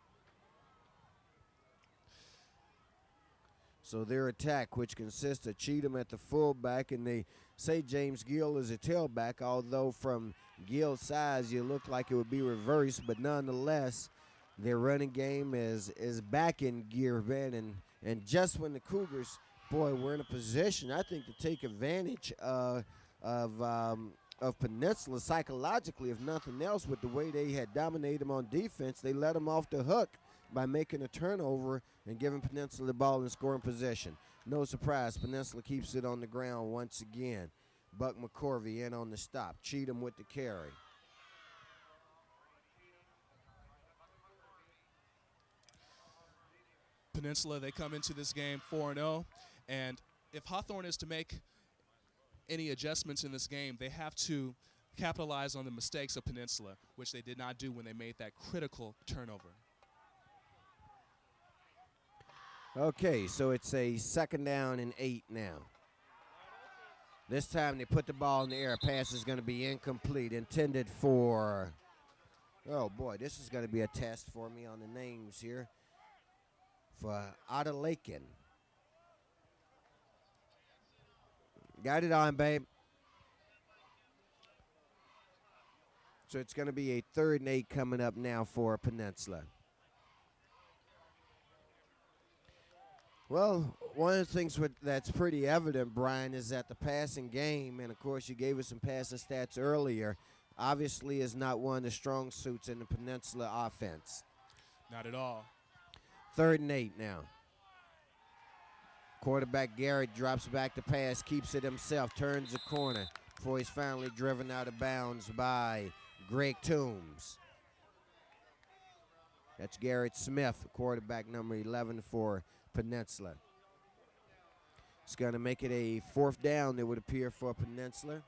So their attack, which consists of Cheatham at the fullback, and they say James Gill is a tailback, although from Gill's size you look like it would be reversed, but nonetheless, their running game is back in gear, man, and just when the Cougars, boy, we're in a position, I think, to take advantage of Peninsula psychologically, if nothing else, with the way they had dominated them on defense. They let them off the hook by making a turnover and giving Peninsula the ball in scoring possession. No surprise, Peninsula keeps it on the ground once again. Buck McCorvey in on the stop. Cheatham with the carry. Peninsula, they come into this game 4-0, and if Hawthorne is to make any adjustments in this game, they have to capitalize on the mistakes of Peninsula, which they did not do when they made that critical turnover. Okay, so it's a 2nd down and 8 now. This time they put the ball in the air. Pass is going to be incomplete, intended for, oh boy, this is going to be a test for me on the names here. For Adelaken. Got it on, babe. So it's going to be a 3rd and 8 coming up now for Peninsula. Well, one of the things that's pretty evident, Brian, is that the passing game, and of course you gave us some passing stats earlier, obviously is not one of the strong suits in the Peninsula offense. Not at all. 3rd and 8 now. Quarterback Garrett drops back to pass, keeps it himself, turns the corner before he's finally driven out of bounds by Greg Toombs. That's Garrett Smith, quarterback number 11 for Peninsula. It's going to make it a 4th down, it would appear, for Peninsula.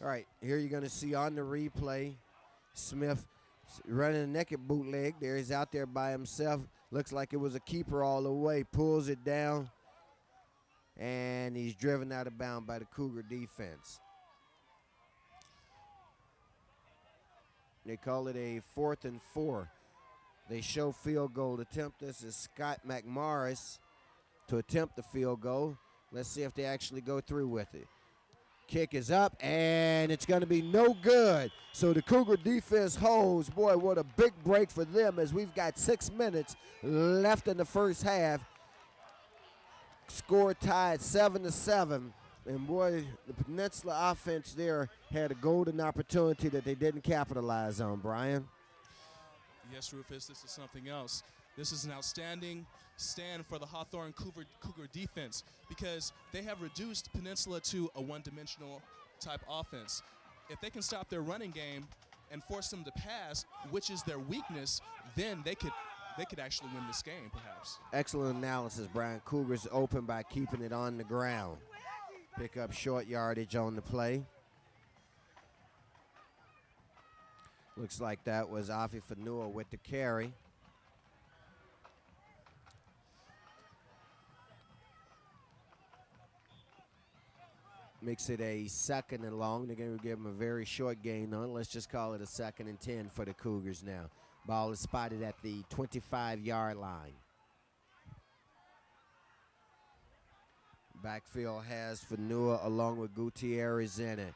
All right, here you're going to see on the replay, Smith running a naked bootleg. There he's out there by himself. Looks like it was a keeper all the way. Pulls it down, and he's driven out of bounds by the Cougar defense. They call it a 4th and 4. They show field goal attempt. This is Scott McMorris to attempt the field goal. Let's see if they actually go through with it. Kick is up, and it's going to be no good. So the Cougar defense holds. Boy, what a big break for them as we've got 6 minutes left in the first half. Score tied 7-7. And boy, the Peninsula offense there had a golden opportunity that they didn't capitalize on, Brian. Yes, Rufus, this is something else. This is an outstanding stand for the Hawthorne Cougar defense because they have reduced Peninsula to a one-dimensional type offense. If they can stop their running game and force them to pass, which is their weakness, then they could actually win this game, perhaps. Excellent analysis, Brian. Cougars open by keeping it on the ground. Pick up short yardage on the play. Looks like that was Afi Fanua with the carry. Makes it a 2nd and long. They're going to give them a very short gain on. Let's just call it a 2nd and 10 for the Cougars now. Ball is spotted at the 25-yard line. Backfield has Fanua along with Gutierrez in it.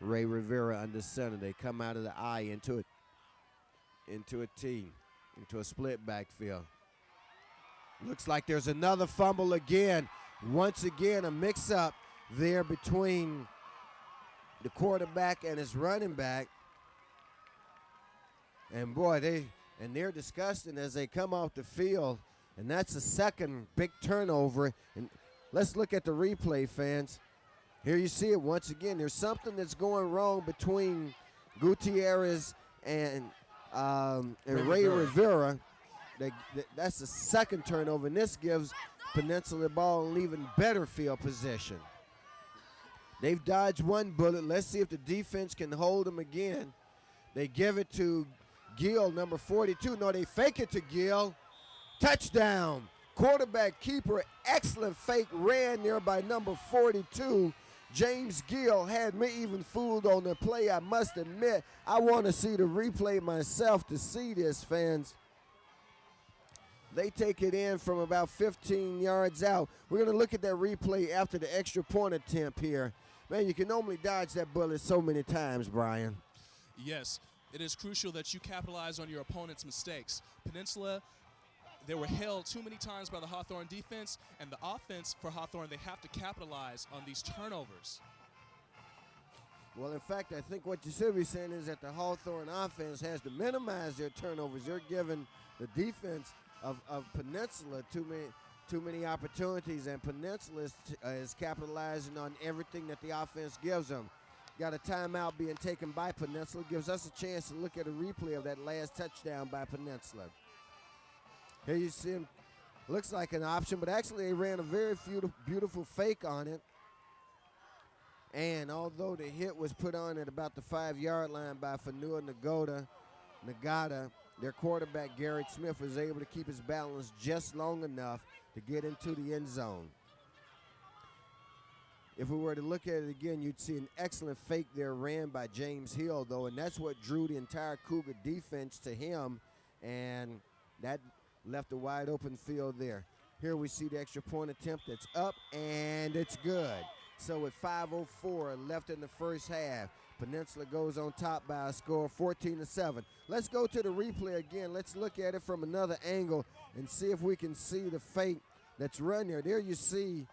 Ray Rivera under center. They come out of the I into a T, into a split backfield. Looks like there's another fumble again. Once again, a mix-up there between the quarterback and his running back. And boy, they're disgusting as they come off the field. And that's the second big turnover. And let's look at the replay, fans. Here you see it once again. There's something that's going wrong between Gutierrez and Ray Rivera. That's the second turnover, and this gives Peninsula the ball an even better field position. They've dodged one bullet. Let's see if the defense can hold them again. They give it to Gill, number 42. No, they fake it to Gill. Touchdown. Quarterback keeper, excellent fake, ran there by number 42. James Gill had me even fooled on the play, I must admit. I want to see the replay myself to see this, fans. They take it in from about 15 yards out. We're going to look at that replay after the extra point attempt here. Man, you can only dodge that bullet so many times, Brian. Yes, it is crucial that you capitalize on your opponent's mistakes. Peninsula, they were held too many times by the Hawthorne defense, and the offense for Hawthorne, they have to capitalize on these turnovers. Well, in fact, I think what you should be saying is that the Hawthorne offense has to minimize their turnovers. They're giving the defense of Peninsula too many opportunities, and Peninsula is capitalizing on everything that the offense gives them. Got a timeout being taken by Peninsula. Gives us a chance to look at a replay of that last touchdown by Peninsula. Here you see him. Looks like an option, but actually they ran a very beautiful fake on it. And although the hit was put on at about the 5-yard line by Fanua Nagata, their quarterback, Garrett Smith, was able to keep his balance just long enough to get into the end zone. If we were to look at it again, you'd see an excellent fake there ran by James Hill, though, and that's what drew the entire Cougar defense to him, and that left a wide open field there. Here we see the extra point attempt that's up, and it's good. So with 5:04 left in the first half, Peninsula goes on top by a score of 14-7. Let's go to the replay again. Let's look at it from another angle and see if we can see the fake that's run there. There you see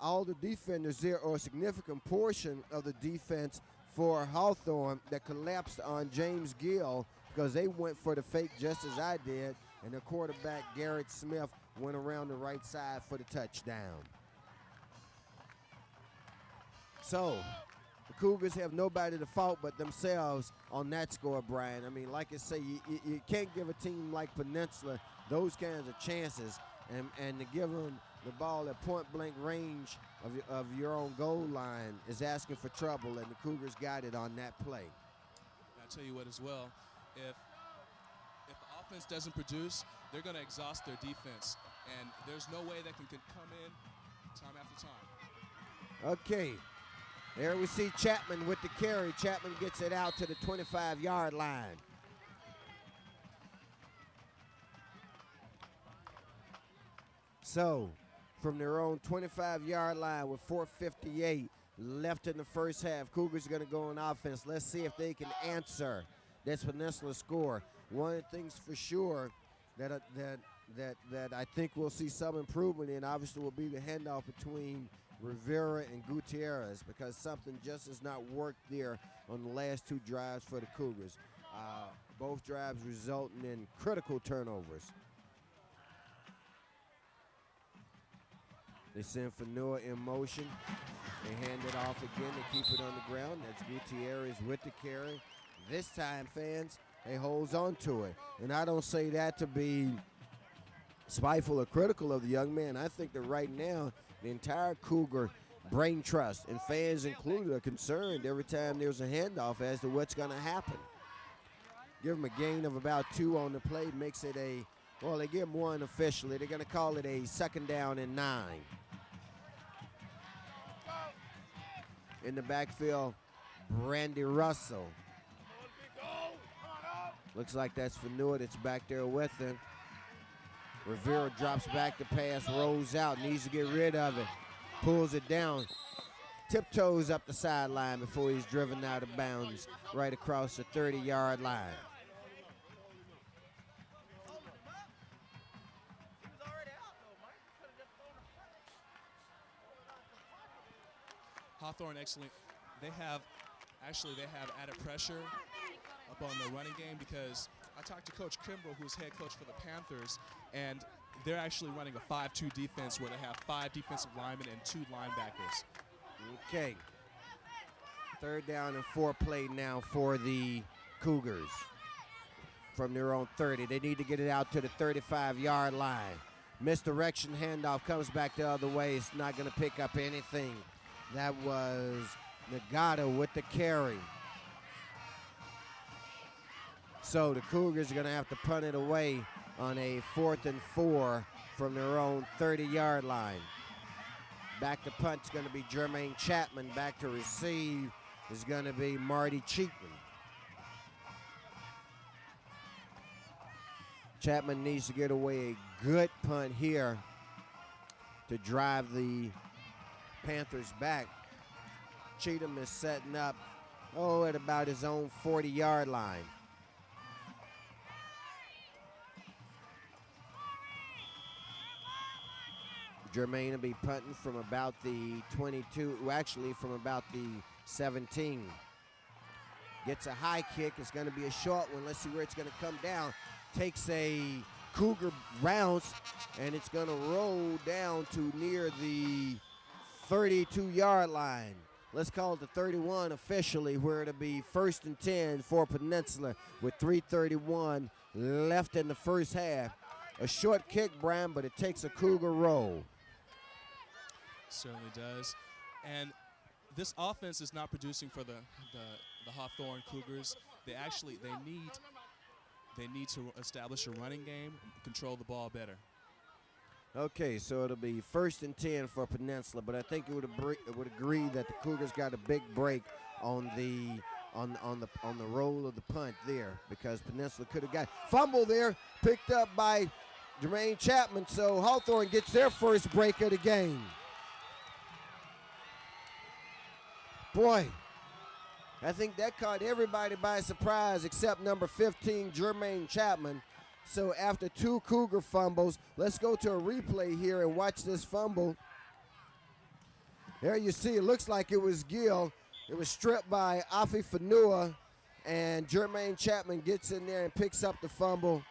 all the defenders there, or a significant portion of the defense for Hawthorne that collapsed on James Gill because they went for the fake just as I did, and the quarterback, Garrett Smith, went around the right side for the touchdown. So the Cougars have nobody to fault but themselves on that score, Brian. I mean, like I say, you can't give a team like Peninsula those kinds of chances, and to give them the ball at point-blank range of your own goal line is asking for trouble, and the Cougars got it on that play. I'll tell you what as well, if the offense doesn't produce, they're going to exhaust their defense, and there's no way they can come in time after time. Okay. There we see Chapman with the carry. Chapman gets it out to the 25-yard line. So, from their own 25-yard line with 4:58 left in the first half. Cougars are going to go on offense. Let's see if they can answer this Peninsula score. One of the things for sure that I think we'll see some improvement in, obviously, will be the handoff between Rivera and Gutierrez, because something just has not worked there on the last 2 drives for the Cougars. Both drives resulting in critical turnovers. They send Fanua in motion. They hand it off again. They keep it on the ground. That's Gutierrez with the carry. This time, fans, he holds on to it. And I don't say that to be spiteful or critical of the young man. I think that right now, the entire Cougar brain trust, and fans included, are concerned every time there's a handoff as to what's going to happen. Give them a gain of about 2 on the play, makes it a, well, they give them 1 officially. They're going to call it a 2nd down and 9. In the backfield, Brandy Russell. Looks like that's Fanua that's back there with him. Rivera drops back the pass, rolls out, needs to get rid of it, pulls it down, tiptoes up the sideline before he's driven out of bounds right across the 30-yard line. Hawthorne, excellent. They have added pressure up on the running game, because I talked to Coach Kimbrough, who's head coach for the Panthers, and they're actually running a 5-2 defense where they have 5 defensive linemen and 2 linebackers. Okay. 3rd down and 4 play now for the Cougars from their own 30. They need to get it out to the 35-yard line. Misdirection handoff comes back the other way. It's not going to pick up anything. That was Nagata with the carry. So the Cougars are going to have to punt it away on a 4th and 4 from their own 30-yard line. Back to punt's going to be Jermaine Chapman. Back to receive is going to be Marty Cheekman. Chapman needs to get away a good punt here to drive the Panthers back. Cheatham is setting up, at about his own 40-yard line. Jermaine will be punting from about the 22, actually from about the 17. Gets a high kick. It's going to be a short one. Let's see where it's going to come down. Takes a Cougar bounce, and it's going to roll down to near the 32-yard line. Let's call it the 31 officially, where it'll be 1st and 10 for Peninsula with 3:31 left in the first half. A short kick, Brian, but it takes a Cougar roll. Certainly does. And this offense is not producing for the Hawthorne Cougars. They need to establish a running game and control the ball better. Okay, so it'll be 1st and 10 for Peninsula, but I think it would agree that the Cougars got a big break on the roll of the punt there, because Peninsula could have got fumble there, picked up by Jermaine Chapman. So Hawthorne gets their first break of the game. Boy, I think that caught everybody by surprise except number 15, Jermaine Chapman. So after 2 Cougar fumbles, let's go to a replay here and watch this fumble. There you see, it looks like it was Gill. It was stripped by Afi Fanua, and Jermaine Chapman gets in there and picks up the fumble.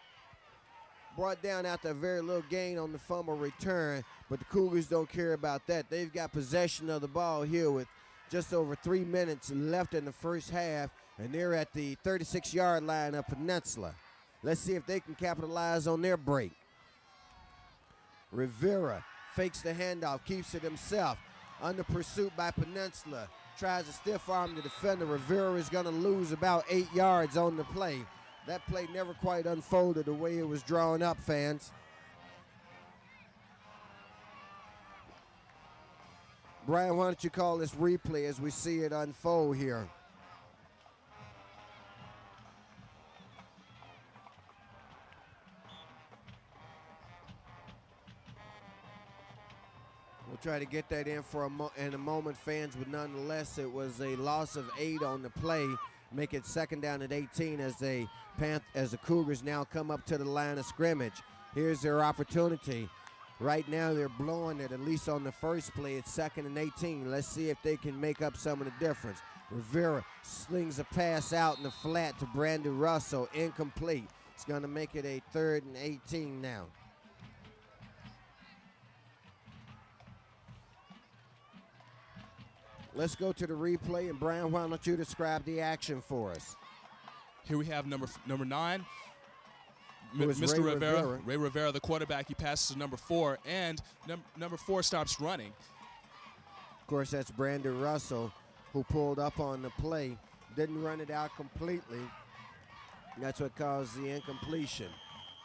Brought down after a very little gain on the fumble return, but the Cougars don't care about that. They've got possession of the ball here with just over 3 minutes left in the first half, and they're at the 36-yard line of Peninsula. Let's see if they can capitalize on their break. Rivera fakes the handoff, keeps it himself. Under pursuit by Peninsula. Tries to stiff arm the defender. Rivera is going to lose about 8 yards on the play. That play never quite unfolded the way it was drawn up, fans. Brian, why don't you call this replay as we see it unfold here? We'll try to get that in in a moment, fans, but nonetheless, it was a loss of 8 on the play. Make it 2nd down at 18 as the Cougars now come up to the line of scrimmage. Here's their opportunity. Right now, they're blowing it, at least on the first play. It's 2nd and 18. Let's see if they can make up some of the difference. Rivera slings a pass out in the flat to Brandon Russell, incomplete. It's going to make it a 3rd and 18 now. Let's go to the replay, and Brian, why don't you describe the action for us? Here we have number 9, Mr. Rivera. Ray Rivera, the quarterback. He passes to number 4, and number 4 stops running. Of course, that's Brandon Russell, who pulled up on the play, didn't run it out completely. That's what caused the incompletion.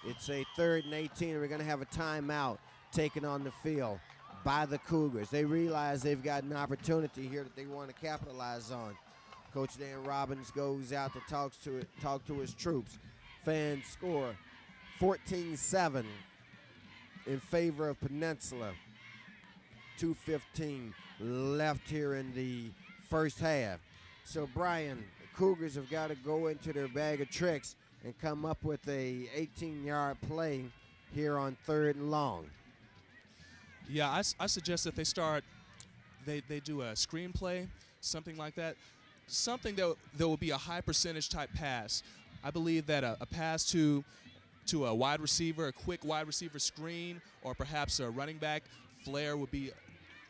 It's a 3rd and 18, and we're going to have a timeout taken on the field by the Cougars. They realize they've got an opportunity here that they want to capitalize on. Coach Dan Robbins goes out to talk to his troops. Fans score 14-7 in favor of Peninsula. 2:15 left here in the first half. So, Brian, the Cougars have got to go into their bag of tricks and come up with a 18-yard play here on 3rd and long. Yeah, I suggest that they do a screenplay, something like that. Something that will be a high percentage type pass. I believe that a pass to a wide receiver, a quick wide receiver screen, or perhaps a running back flare would be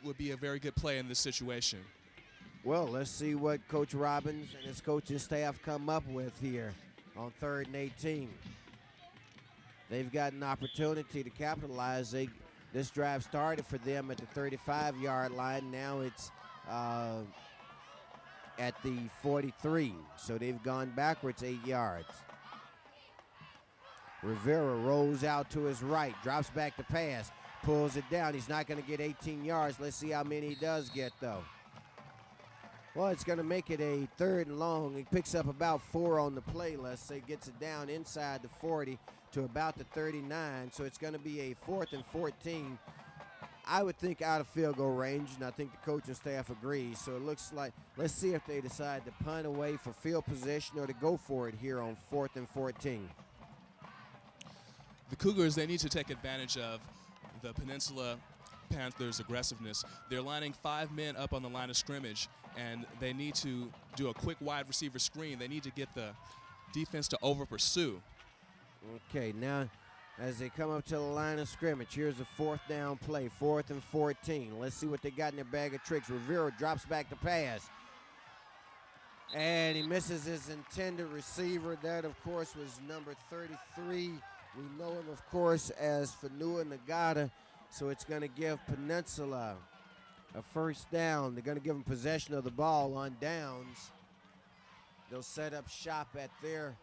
a very good play in this situation. Well, let's see what Coach Robbins and his coaching staff come up with here on 3rd and 18. They've got an opportunity to capitalize. This drive started for them at the 35-yard line. Now it's at the 43, so they've gone backwards 8 yards. Rivera rolls out to his right, drops back to pass, pulls it down. He's not going to get 18 yards. Let's see how many he does get, though. Well, it's going to make it a 3rd and long. He picks up about 4 on the play, let's say, gets it down inside the 40 to about the 39, so it's going to be a 4th and 14. I would think out of field goal range, and I think the coaching staff agrees. So it looks like, let's see if they decide to punt away for field position or to go for it here on 4th and 14. The Cougars, they need to take advantage of the Peninsula Panthers' aggressiveness. They're lining 5 men up on the line of scrimmage, and they need to do a quick wide receiver screen. They need to get the defense to over-pursue. Okay, now as they come up to the line of scrimmage, here's a 4th down play, 4th and 14. Let's see what they got in their bag of tricks. Rivera drops back to pass, and he misses his intended receiver. That, of course, was number 33. We know him, of course, as Fanua Nagata, so it's going to give Peninsula a 1st down. They're going to give them possession of the ball on downs. They'll set up shop at their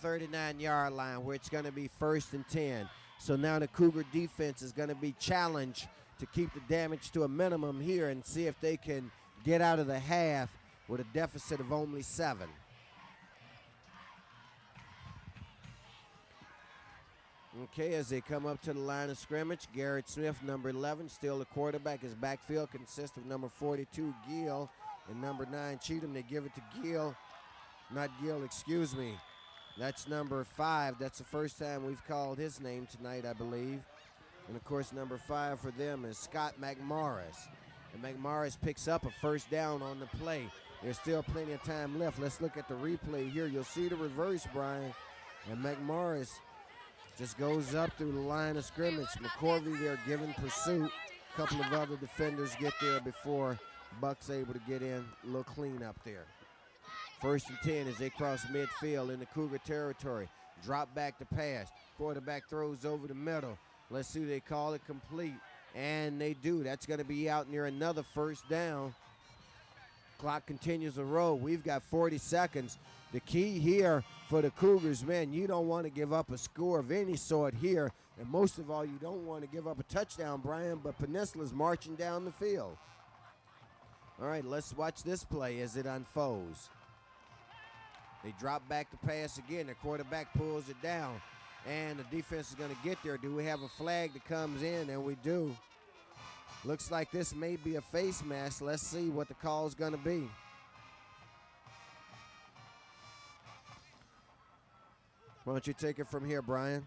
39-yard line where it's going to be 1st and 10. So now the Cougar defense is going to be challenged to keep the damage to a minimum here and see if they can get out of the half with a deficit of only 7. Okay, as they come up to the line of scrimmage, Garrett Smith, number 11, still the quarterback. His backfield consists of number 42, Gill, and number 9, Cheatham. They give it to Gill. Not Gill, excuse me. That's number 5. That's the first time we've called his name tonight, I believe. And, of course, number 5 for them is Scott McMorris. And McMorris picks up a 1st down on the play. There's still plenty of time left. Let's look at the replay here. You'll see the reverse, Brian. And McMorris just goes up through the line of scrimmage. McCorvey there giving pursuit. A couple of other defenders get there before Buck's able to get in. A little clean up there. 1st and 10 as they cross midfield in the Cougar territory. Drop back to pass. Quarterback throws over the middle. Let's see, they call it complete. And they do. That's going to be out near another 1st down. Clock continues to roll. We've got 40 seconds. The key here for the Cougars, man, you don't want to give up a score of any sort here. And most of all, you don't want to give up a touchdown, Brian, but Peninsula's marching down the field. All right, let's watch this play as it unfolds. They drop back to pass again. The quarterback pulls it down, and the defense is going to get there. Do we have a flag that comes in? And we do. Looks like this may be a face mask. Let's see what the call is going to be. Why don't you take it from here, Brian?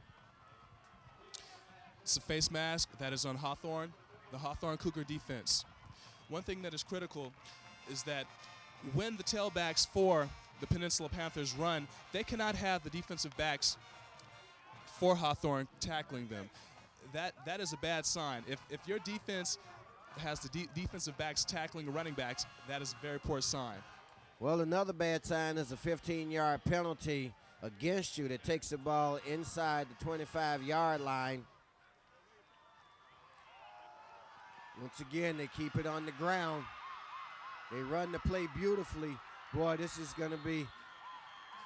It's a face mask that is on Hawthorne, the Hawthorne Cougar defense. One thing that is critical is that when the tailbacks for the Peninsula Panthers run, they cannot have the defensive backs for Hawthorne tackling them. That is a bad sign. If your defense has the defensive backs tackling the running backs, that is a very poor sign. Well, another bad sign is a 15-yard penalty against you that takes the ball inside the 25-yard line. Once again, they keep it on the ground. They run the play beautifully. Boy, this is going to be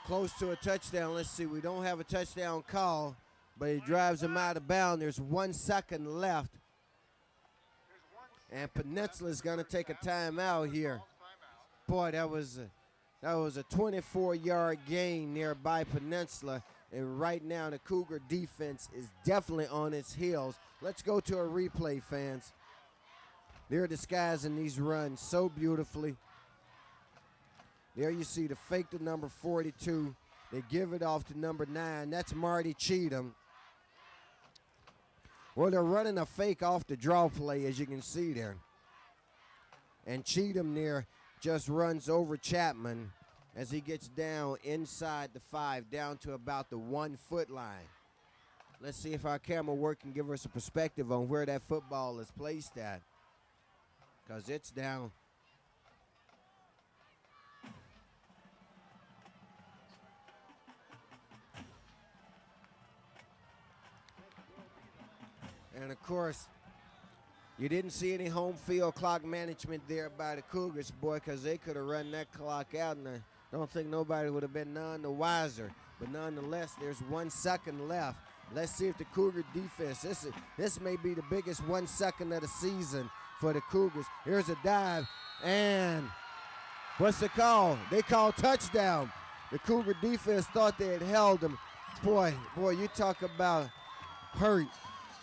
close to a touchdown. Let's see, we don't have a touchdown call, but he drives them out of bounds. There's 1 second left. And Peninsula is going to take a timeout here. Boy, that was a 24-yard gain there by Peninsula. And right now the Cougar defense is definitely on its heels. Let's go to a replay, fans. They're disguising these runs so beautifully. There you see the fake to number 42. They give it off to number 9. That's Marty Cheatham. Well, they're running a fake off the draw play, as you can see there. And Cheatham there just runs over Chapman as he gets down inside the 5, down to about the 1 foot line. Let's see if our camera work can give us a perspective on where that football is placed at, because it's down. And of course, you didn't see any home field clock management there by the Cougars, boy, because they could have run that clock out, and I don't think nobody would have been none the wiser. But nonetheless, there's 1 second left. Let's see if the Cougar defense, this may be the biggest 1 second of the season for the Cougars. Here's a dive, and what's the call? They call touchdown. The Cougar defense thought they had held them. Boy, you talk about hurt.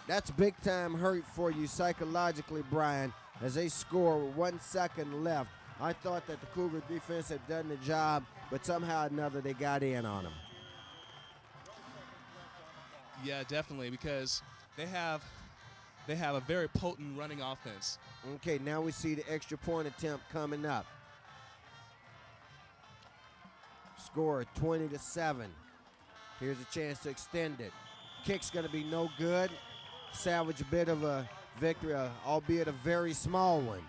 That's big time hurt for you psychologically, Brian, as they score with 1 second left. I thought that the Cougar defense had done the job, but somehow or another they got in on them. Yeah, definitely, because they have a very potent running offense. Okay, now we see the extra point attempt coming up. Score 20-7. Here's a chance to extend it. Kick's going to be no good. Salvage a bit of a victory, albeit a very small one.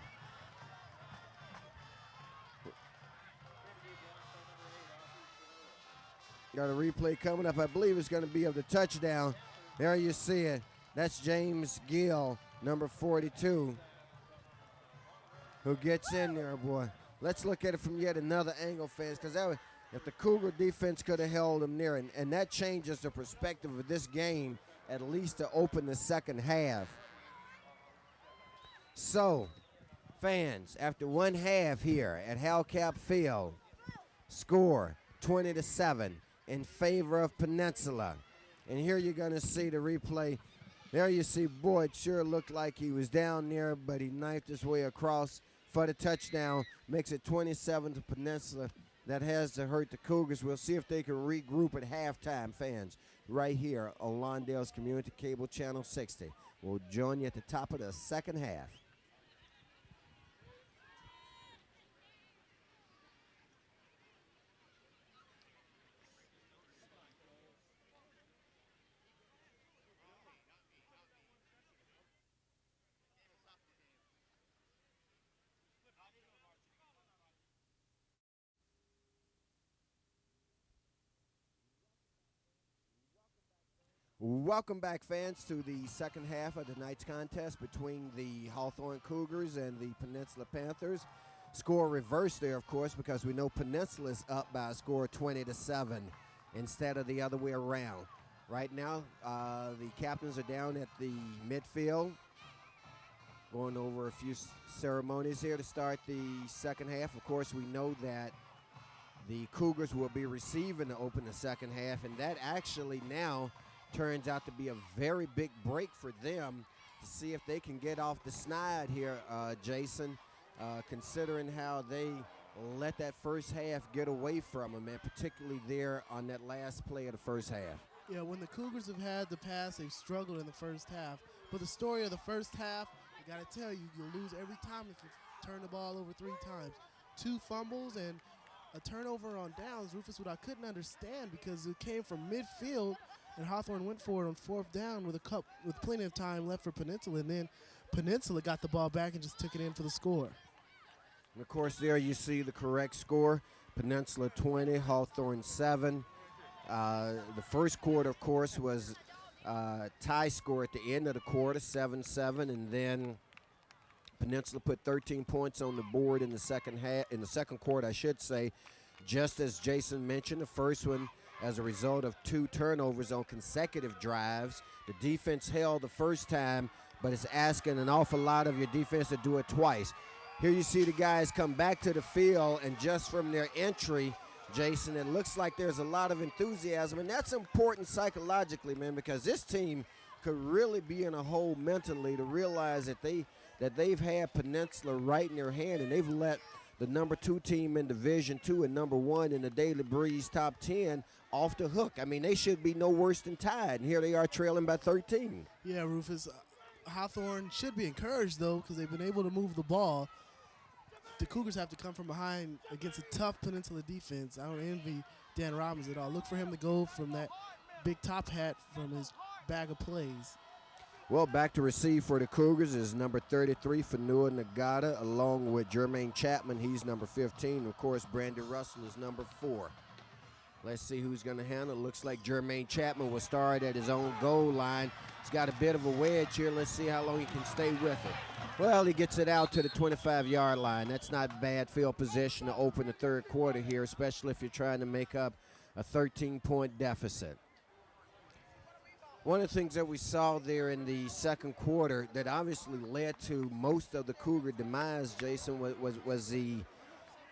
Got a replay coming up. I believe it's going to be of the touchdown. There you see it. That's James Gill, number 42, who gets in there, boy. Let's look at it from yet another angle, fans, because if the Cougar defense could have held them there, and that changes the perspective of this game, at least to open the second half. So, fans, after 1 half here at Halcap Field, score 20-7 in favor of Peninsula. And here you're going to see the replay. There you see, boy, it sure looked like he was down there, but he knifed his way across for the touchdown. Makes it 27 to Peninsula. That has to hurt the Cougars. We'll see if they can regroup at halftime, fans, right here on Lawndale's Community Cable Channel 60. We'll join you at the top of the second half. Welcome back, fans, to the second half of tonight's contest between the Hawthorne Cougars and the Peninsula Panthers. Score reversed there, of course, because we know Peninsula is up by a score of 20-7 instead of the other way around. Right now, the captains are down at the midfield, going over a few ceremonies here to start the second half. Of course, we know that the Cougars will be receiving to open the second half, and that actually now turns out to be a very big break for them to see if they can get off the snide here, Jason, considering how they let that first half get away from them, and particularly there on that last play of the first half. Yeah, when the Cougars have had the pass, they've struggled in the first half. But the story of the first half, I got to tell you, you'll lose every time if you turn the ball over 3 times. 2 fumbles and a turnover on downs, Rufus, what I couldn't understand because it came from midfield, and Hawthorne went for it on 4th down with plenty of time left for Peninsula, and then Peninsula got the ball back and just took it in for the score. And of course, there you see the correct score: Peninsula 20, Hawthorne 7. The first quarter, of course, was tie score at the end of the quarter, 7-7, and then Peninsula put 13 points on the board in the second quarter, I should say. Just as Jason mentioned, the first one as a result of 2 turnovers on consecutive drives. The defense held the first time, but it's asking an awful lot of your defense to do it twice. Here you see the guys come back to the field, and just from their entry, Jason, it looks like there's a lot of enthusiasm, and that's important psychologically, man, because this team could really be in a hole mentally to realize that they've had Peninsula right in their hand, and they've let the number 2 team in Division II and number 1 in the Daily Breeze top 10 off the hook. I mean, they should be no worse than tied, and here they are trailing by 13. Yeah, Rufus, Hawthorne should be encouraged, though, because they've been able to move the ball. The Cougars have to come from behind against a tough Peninsula defense. I don't envy Dan Robbins at all. Look for him to go from that big top hat from his bag of plays. Well, back to receive for the Cougars is number 33, Fanua Nagata, along with Jermaine Chapman. He's number 15. Of course, Brandon Russell is number 4. Let's see who's going to handle. Looks like Jermaine Chapman will start at his own goal line. He's got a bit of a wedge here. Let's see how long he can stay with it. Well, he gets it out to the 25-yard line. That's not bad field position to open the third quarter here, especially if you're trying to make up a 13-point deficit. One of the things that we saw there in the second quarter that obviously led to most of the Cougar demise, Jason, was the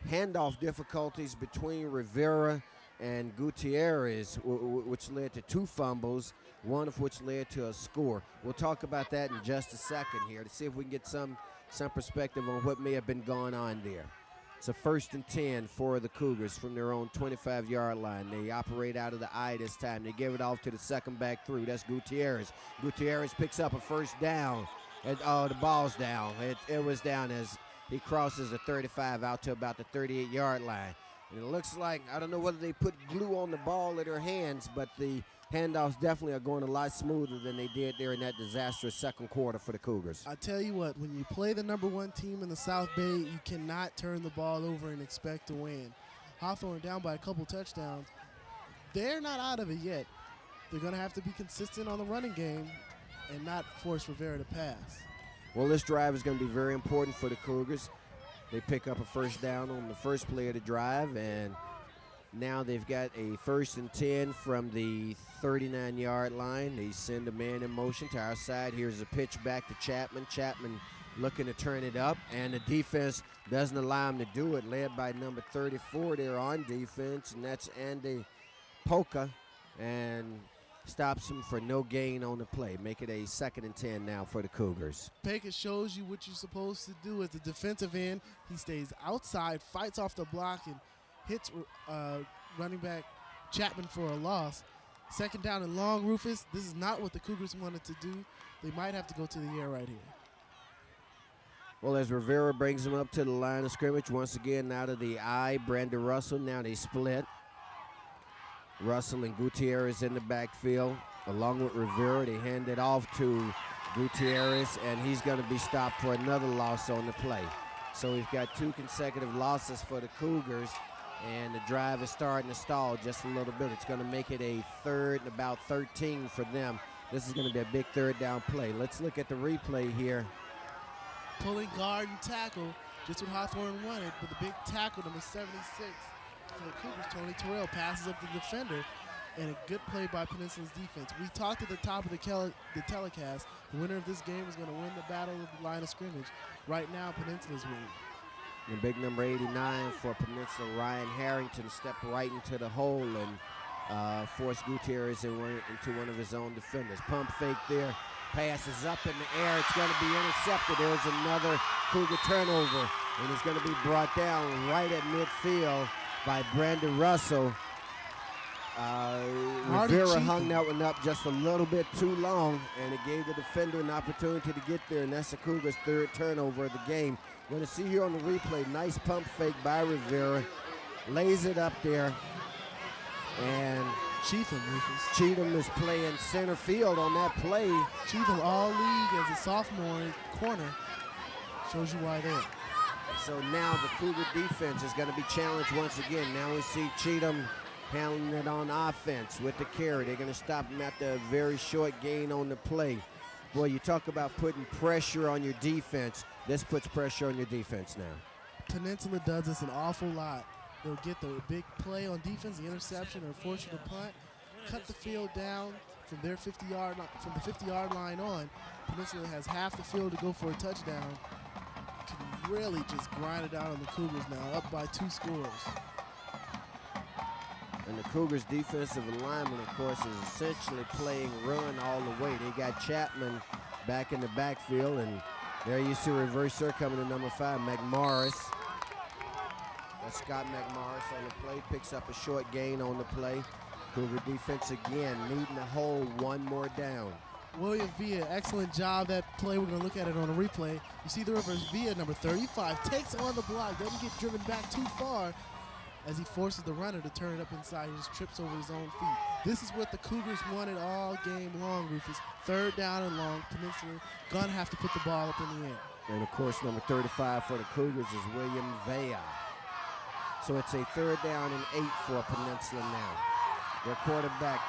handoff difficulties between Rivera and Gutierrez, which led to 2 fumbles, one of which led to a score. We'll talk about that in just a second here to see if we can get some perspective on what may have been going on there. It's a 1st and 10 for the Cougars from their own 25-yard line. They operate out of the I this time. They give it off to the second back through. That's Gutierrez. Gutierrez picks up a 1st down. And, the ball's down. It was down as he crosses the 35 out to about the 38-yard line. And it looks like, I don't know whether they put glue on the ball in their hands, but the handoffs definitely are going a lot smoother than they did there in that disastrous second quarter for the Cougars. I tell you what, when you play the number 1 team in the South Bay, you cannot turn the ball over and expect to win. Hawthorne down by a couple touchdowns. They're not out of it yet. They're going to have to be consistent on the running game and not force Rivera to pass. Well, this drive is going to be very important for the Cougars. They pick up a 1st down on the first play of the drive, and now they've got a 1st and 10 from the 39-yard line. They send a man in motion to our side. Here's a pitch back to Chapman. Chapman looking to turn it up, and the defense doesn't allow him to do it, led by number 34 there on defense, and that's Andy Polka, and stops him for no gain on the play. Make it a 2nd and 10 now for the Cougars. Baker shows you what you're supposed to do as the defensive end. He stays outside, fights off the block, and hits running back Chapman for a loss. 2nd down and long, Rufus. This is not what the Cougars wanted to do. They might have to go to the air right here. Well, as Rivera brings him up to the line of scrimmage, once again out of the I, Brandon Russell. Now they split. Russell and Gutierrez in the backfield. Along with Rivera, they hand it off to Gutierrez, and he's going to be stopped for another loss on the play. So we've got 2 consecutive losses for the Cougars, and the drive is starting to stall just a little bit. It's going to make it a 3rd and about 13 for them. This is going to be a big 3rd down play. Let's look at the replay here. Pulling guard and tackle, just what Hawthorne wanted, but the big tackle, number 76 for the Cougars, Tony Terrell, passes up the defender, and a good play by Peninsula's defense. We talked at the top of the telecast, the winner of this game is going to win the battle of the line of scrimmage. Right now, Peninsula's winning. The big number 89 for Peninsula, Ryan Harrington, stepped right into the hole and forced Gutierrez into one of his own defenders. Pump fake there Pass is up in the air. It's going to be intercepted. There's another Cougar turnover, and it's going to be brought down right at midfield by Brandon Russell. Rivera hung that one up just a little bit too long, and it gave the defender an opportunity to get there, and that's the Cougars' third turnover of the game. You're going to see here on the replay, nice pump fake by Rivera. Lays it up there, and Cheatham is playing center field on that play. Cheatham all league as a sophomore in corner. Shows you why there. So now the Cougar defense is going to be challenged once again. Now we see Cheatham handling it on offense with the carry. They're going to stop him at the very short gain on the play. Boy, you talk about putting pressure on your defense. This puts pressure on your defense now. Peninsula does this an awful lot. They'll get the big play on defense, the interception, or force you to punt, cut the field down from their 50-yard from the 50-yard line on. Peninsula has half the field to go for a touchdown. Can really just grind it out on the Cougars now, up by 2 scores. And the Cougars' defensive alignment, of course, is essentially playing run all the way. They got Chapman back in the backfield, and there you see reverser coming to number 5, McMorris. That's Scott McMorris on the play, picks up a short gain on the play. Cougar defense again needing to hold one more down. William Villa, excellent job that play. We're going to look at it on a replay. You see the reverse. Villa, number 35, takes on the block, doesn't get driven back too far as he forces the runner to turn it up inside. He just trips over his own feet. This is what the Cougars wanted all game long, Rufus. 3rd down and long. Peninsula going to have to put the ball up in the air. And, of course, number 35 for the Cougars is William Villa. So it's a 3rd down and 8 for Peninsula now. Their quarterback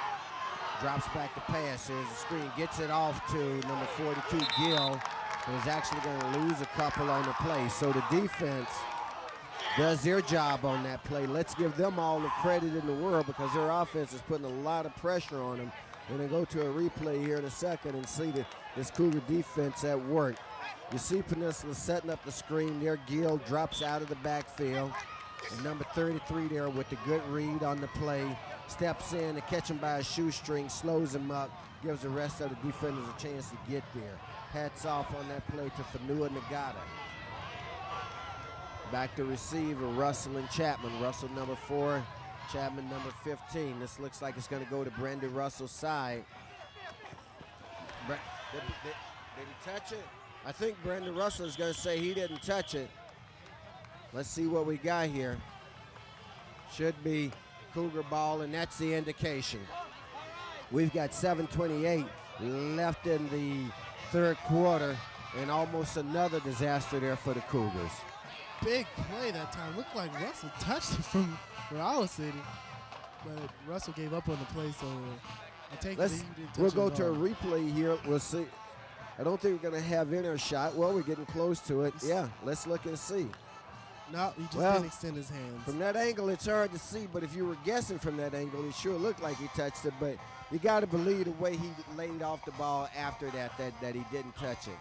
drops back the pass. Here's the screen. Gets it off to number 42, Gill, and is actually going to lose a couple on the play. So the defense does their job on that play. Let's give them all the credit in the world because their offense is putting a lot of pressure on them. We're going to go to a replay here in a second and see this Cougar defense at work. You see Peninsula setting up the screen there. Gill drops out of the backfield. And number 33 there with the good read on the play. Steps in to catch him by a shoestring, slows him up, gives the rest of the defenders a chance to get there. Hats off on that play to Fanua Nagata. Back to receiver, Russell and Chapman. Russell number 4, Chapman number 15. This looks like it's going to go to Brandon Russell's side. Did he touch it? I think Brandon Russell is going to say he didn't touch it. Let's see what we got here. Should be Cougar ball, and that's the indication. We've got 7:28 left in the 3rd quarter, and almost another disaster there for the Cougars. Big play that time. Looked like Russell touched it from our city, but Russell gave up on the play, so I take it he didn't touch We'll it go at to a all. replay here. We'll see. I don't think we're going to have in our shot. Well, we're getting close to it. Yeah, let's look and see. No, he just didn't extend his hands. From that angle, it's hard to see, but if you were guessing from that angle, it sure looked like he touched it, but you got to believe the way he laid off the ball after that he didn't touch it.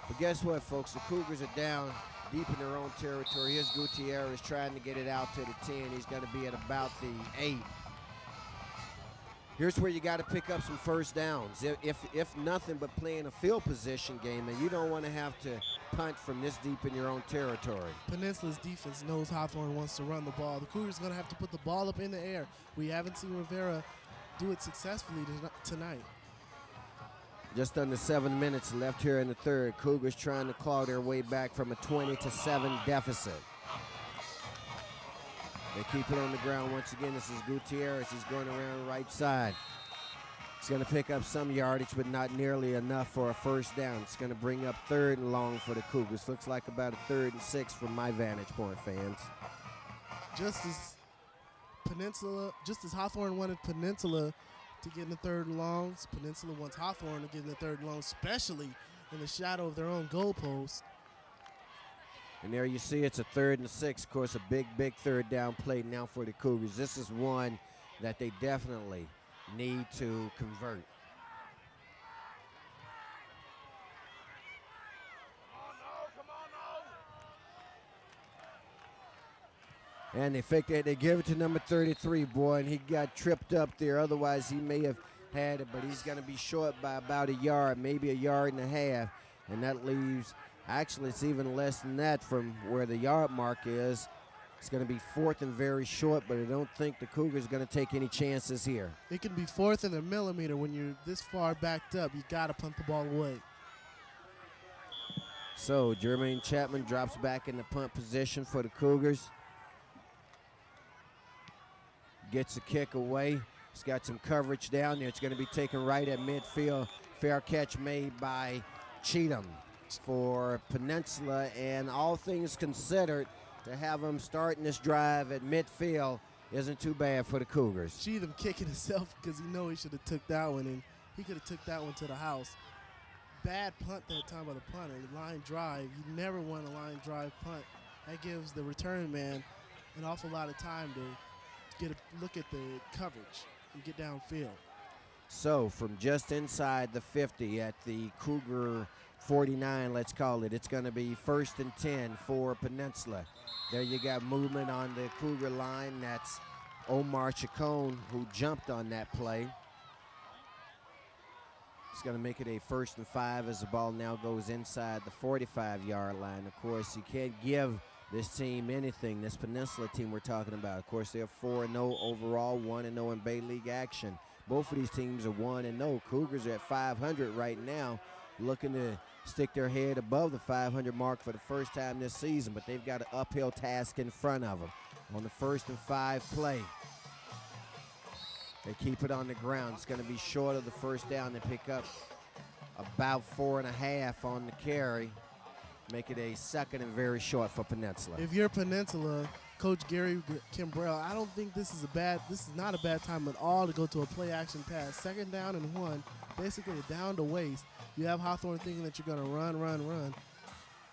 But guess what, folks? The Cougars are down deep in their own territory. Here's Gutierrez trying to get it out to the 10. He's going to be at about the 8. Here's where you got to pick up some first downs. If nothing but playing a field position game, and you don't want to have to punt from this deep in your own territory. Peninsula's defense knows Hawthorne wants to run the ball. The Cougars going to have to put the ball up in the air. We haven't seen Rivera do it successfully tonight. Just under 7 minutes left here in the 3rd. Cougars trying to claw their way back from a 20-7 deficit. They keep it on the ground once again. This is Gutierrez. He's going around the right side. He's going to pick up some yardage, but not nearly enough for a first down. It's going to bring up 3rd and long for the Cougars. Looks like about a 3rd and 6 from my vantage point, fans. Just as Hawthorne wanted Peninsula to get in the 3rd and longs, Peninsula wants Hawthorne to get in the 3rd and long, especially in the shadow of their own goalpost. And there you see it's a 3rd and 6. Of course, a big 3rd down play now for the Cougars. This is one that they definitely need to convert. And they faked it. They give it to number 33, boy, and he got tripped up there. Otherwise, he may have had it, but he's going to be short by about a yard, maybe a yard and a half, and that leaves, actually it's even less than that from where the yard mark is. It's going to be 4th and very short, but I don't think the Cougars are going to take any chances here. It can be 4th and a millimeter. When you're this far backed up, you got to punt the ball away. So Jermaine Chapman drops back in the punt position for the Cougars. Gets the kick away. He's got some coverage down there. It's going to be taken right at midfield. Fair catch made by Cheatham for Peninsula, and all things considered, to have him starting this drive at midfield isn't too bad for the Cougars. Cheatham kicking himself because he know he should have took that one, and he could have took that one to the house. Bad punt that time by the punter. Line drive. You never want a line drive punt. That gives the return man an awful lot of time to get a look at the coverage and get downfield. So from just inside the 50 at the Cougar 49, let's call it, it's going to be 1st and 10 for Peninsula. There you got movement on the Cougar line. That's Omar Chacon who jumped on that play. It's going to make it a 1st and 5 as the ball now goes inside the 45-yard line. Of course, you can't give this team anything, this Peninsula team we're talking about. Of course, they're 4-0 overall, 1-0 in Bay League action. Both of these teams are 1-0. Cougars are at 500 right now, looking to stick their head above the 500 mark for the first time this season, but they've got an uphill task in front of them. On the 1st and 5 play, they keep it on the ground. It's going to be short of the first down. They pick up about 4.5 on the carry. Make it a 2nd and very short for Peninsula. If you're Peninsula, Coach Gary Kimbrell, I don't think this is not a bad time at all to go to a play action pass. 2nd down and 1, basically down to waste. You have Hawthorne thinking that you're going to run.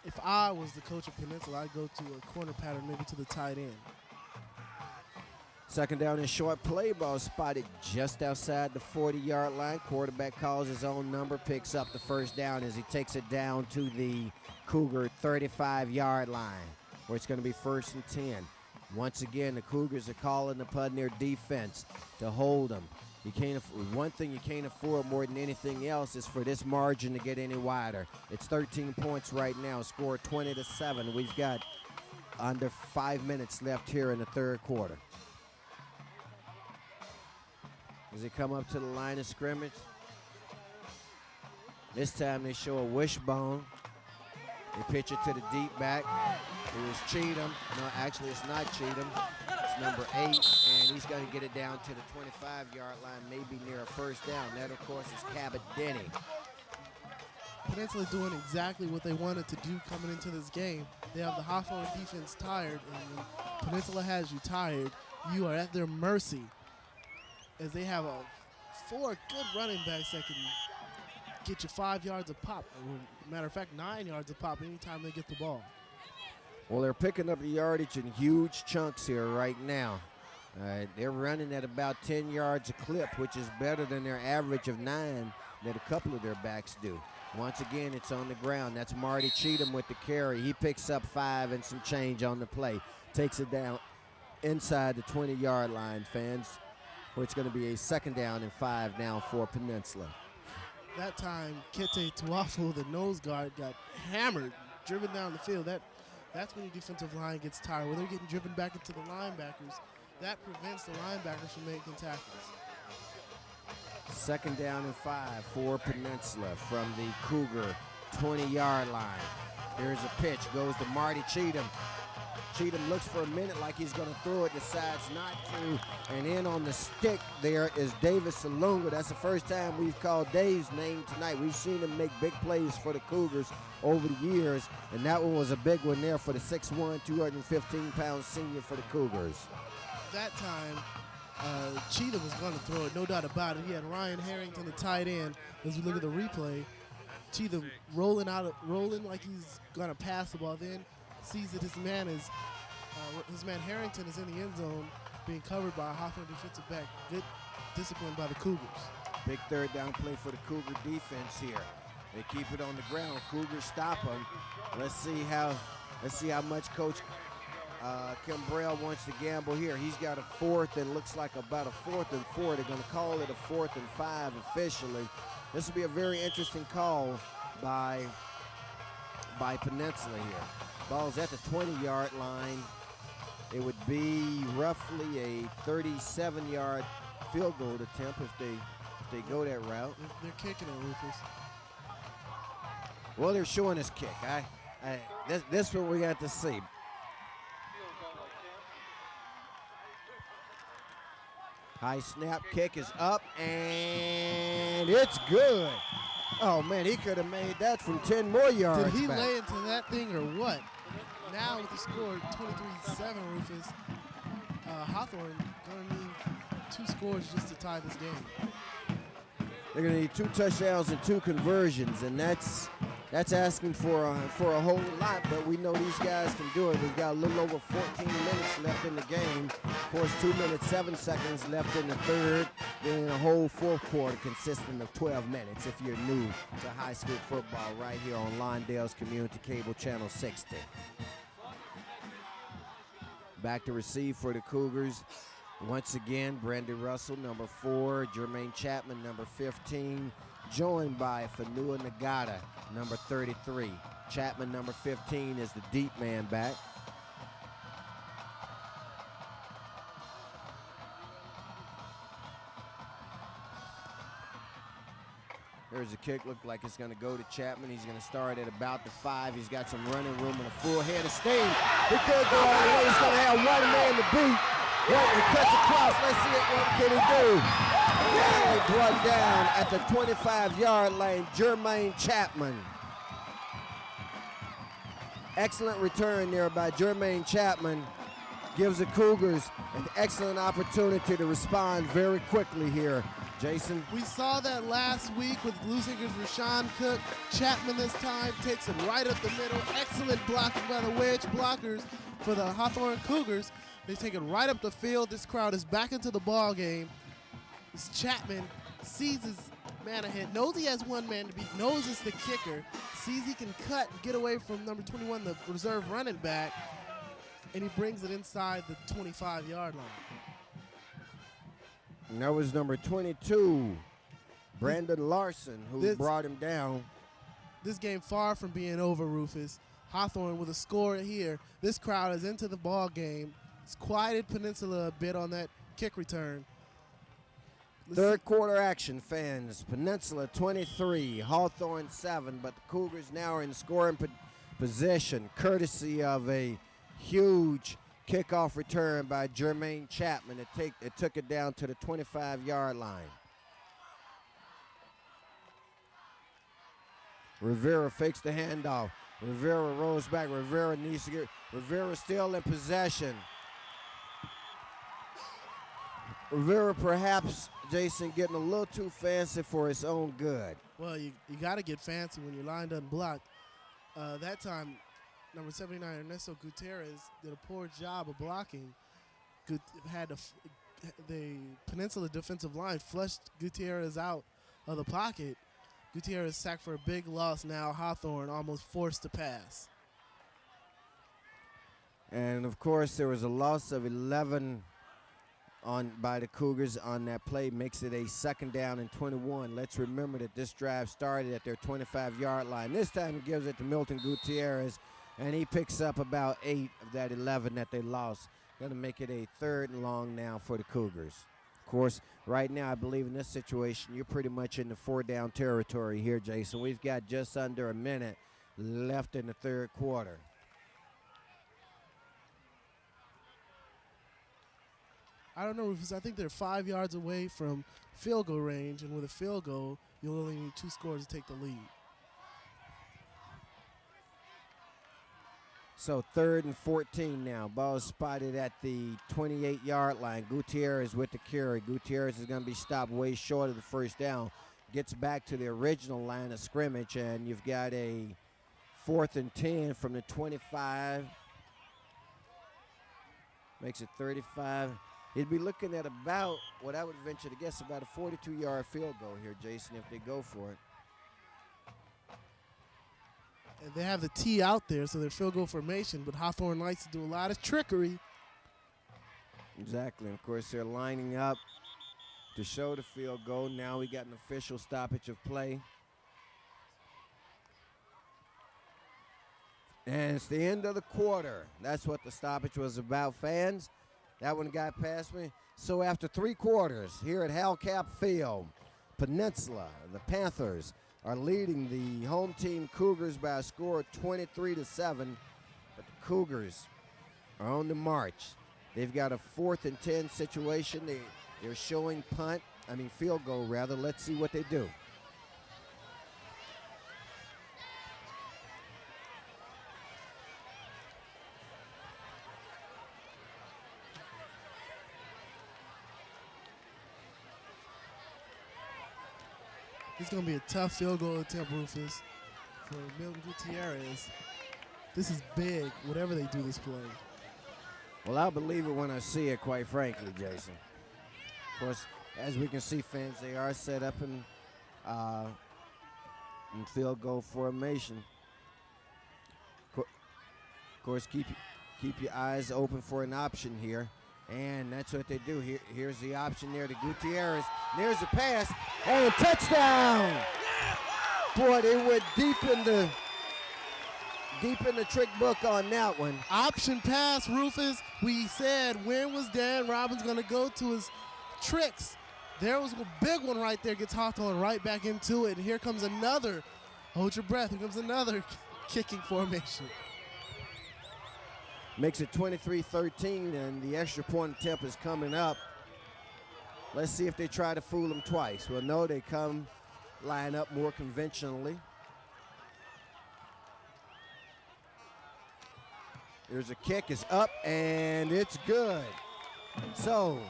If I was the coach of Peninsula, I'd go to a corner pattern, maybe to the tight end. 2nd down and short, play ball spotted just outside the 40-yard line. Quarterback calls his own number, picks up the 1st down as he takes it down to the Cougar 35-yard line, where it's going to be 1st and 10. Once again, the Cougars are calling upon their defense to hold them. One thing you can't afford more than anything else is for this margin to get any wider. It's 13 points right now, scored 20-7. We've got under 5 minutes left here in the 3rd quarter. As they come up to the line of scrimmage, this time they show a wishbone. They pitch it to the deep back. It was Cheatham. No, actually it's not Cheatham. It's number 8, and he's going to get it down to the 25-yard line, maybe near a 1st down. That, of course, is Cabot Denny. Peninsula doing exactly what they wanted to do coming into this game. They have the Hawthorne defense tired, and when Peninsula has you tired, you are at their mercy, as they have 4 good running backs that can get you 5 yards a pop. Matter of fact, 9 yards a pop anytime they get the ball. Well, they're picking up the yardage in huge chunks here right now. They're running at about 10 yards a clip, which is better than their average of 9 that a couple of their backs do. Once again, it's on the ground. That's Marty Cheatham with the carry. He picks up 5 and some change on the play. Takes it down inside the 20-yard line, fans, where it's going to be a 2nd down and 5 now for Peninsula. That time, Kete Tuafu, the nose guard, got hammered, driven down the field. That's when your defensive line gets tired. When they're getting driven back into the linebackers, that prevents the linebackers from making tackles. 2nd down and 5 for Peninsula from the Cougar 20-yard line. Here's a pitch, goes to Marty Cheatham. Cheatham looks for a minute like he's going to throw it, decides not to, and in on the stick there is Davis Salunga. That's the first time we've called Dave's name tonight. We've seen him make big plays for the Cougars over the years, and that one was a big one there for the 6'1", 215-pound senior for the Cougars. That time, Cheatham was going to throw it, no doubt about it. He had Ryan Harrington, the tight end. As we look at the replay, Cheatham rolling like he's going to pass the ball, then sees that his man Harrington is in the end zone, being covered by a Hawthorne defensive back. Good discipline by the Cougars. Big 3rd down play for the Cougar defense here. They keep it on the ground. Cougars stop them. Let's see how much Coach Kimbrell wants to gamble here. He's got a 4th and looks like about a 4th and 4. They're going to call it a 4th and 5 officially. This will be a very interesting call by Peninsula here. Ball's at the 20-yard line. It would be roughly a 37-yard field goal attempt if they go that route. They're kicking it, Rufus. Well, they're showing us kick. This is what we got to see. High snap, kick is up, and it's good. Oh, man, he could have made that from 10 more yards. Did he back. lay into that thing or what? Now with the score 23-7, Rufus, Hawthorne going to need 2 scores just to tie this game. They're going to need 2 touchdowns and 2 conversions, and that's asking for a whole lot, but we know these guys can do it. We've got a little over 14 minutes left in the game. Of course, 2 minutes, 7 seconds left in the third. Then a whole fourth quarter consisting of 12 minutes if you're new to high school football right here on Lawndale's Community Cable Channel 60. Back to receive for the Cougars. Once again, Brandon Russell, number 4, Jermaine Chapman, number 15, joined by Fanua Nagata, number 33. Chapman, number 15, is the deep man back. There's a kick, look like it's going to go to Chapman. He's going to start at about the 5. He's got some running room and a full head of steam. He could go all the way. He's going to have one man to beat. What, he cuts across. Let's see it. What can he do? And he brought down at the 25-yard line, Jermaine Chapman. Excellent return there by Jermaine Chapman. Gives the Cougars an excellent opportunity to respond very quickly here. Jason? We saw that last week with Lusinger's Rashawn Cook. Chapman this time takes it right up the middle. Excellent blocking by the wedge blockers for the Hawthorne Cougars. They take it right up the field. This crowd is back into the ball game. This Chapman sees his man ahead, knows he has one man to beat, knows it's the kicker, sees he can cut and get away from number 21, the reserve running back, and he brings it inside the 25-yard line. And that was number 22, Brandon Larson, who brought him down. This game far from being over, Rufus. Hawthorne with a score here. This crowd is into the ball game. It's quieted Peninsula a bit on that kick return. Third quarter action, fans. Peninsula 23, Hawthorne 7, but the Cougars now are in scoring position, courtesy of a huge kickoff return by Jermaine Chapman. It took it down to the 25-yard line. Rivera fakes the handoff. Rivera rolls back. Rivera needs to get. Rivera still in possession. Rivera perhaps, Jason, getting a little too fancy for his own good. Well, you got to get fancy when your line doesn't block. That time, number 79, Ernesto Gutierrez, did a poor job of blocking. Had the Peninsula defensive line flushed Gutierrez out of the pocket. Gutierrez sacked for a big loss. Now Hawthorne almost forced to pass. And, of course, there was a loss of 11 by the Cougars on that play. Makes it a 2nd down and 21. Let's remember that this drive started at their 25-yard line. This time he gives it to Milton Gutierrez, and he picks up about 8 of that 11 that they lost. Going to make it a 3rd and long now for the Cougars. Of course, right now I believe in this situation you're pretty much in the 4-down territory here, Jason. We've got just under a minute left in the third quarter. I don't know, Rufus. I think they're 5 yards away from field goal range, and with a field goal, you'll only need 2 scores to take the lead. So 3rd and 14 now. Ball is spotted at the 28-yard line. Gutierrez with the carry. Gutierrez is going to be stopped way short of the first down. Gets back to the original line of scrimmage, and you've got a 4th and 10 from the 25. Makes it 35. He'd be looking at about, what I would venture to guess, about a 42-yard field goal here, Jason, if they go for it. And they have the tee out there, so they're field goal formation, but Hawthorne likes to do a lot of trickery. Exactly. And of course, they're lining up to show the field goal. Now we got an official stoppage of play. And it's the end of the quarter. That's what the stoppage was about, fans. That one got past me. So after 3 quarters here at Hellcap Field, Peninsula, the Panthers, are leading the home team Cougars by a score of 23-7. But the Cougars are on the march. They've got a 4th and 10 situation. They're showing field goal rather. Let's see what they do. It's going to be a tough field goal attempt, Rufus, for Milton Gutierrez. This is big, whatever they do this play. Well, I'll believe it when I see it, quite frankly, Jason. Of course, as we can see, fans, they are set up in field goal formation. Of course, keep your eyes open for an option here. And that's what they do. Here's the option there to Gutierrez. There's the pass. And a touchdown. Boy, they went deep in the trick book on that one. Option pass, Rufus. We said, when was Dan Robbins going to go to his tricks? There was a big one right there. Gets Hawthorne right back into it. And here comes another. Hold your breath. Here comes another kicking formation. Makes it 23-13, and the extra point attempt is coming up. Let's see if they try to fool them twice. Well, no, they line up more conventionally. There's a kick, it's up, and it's good. So,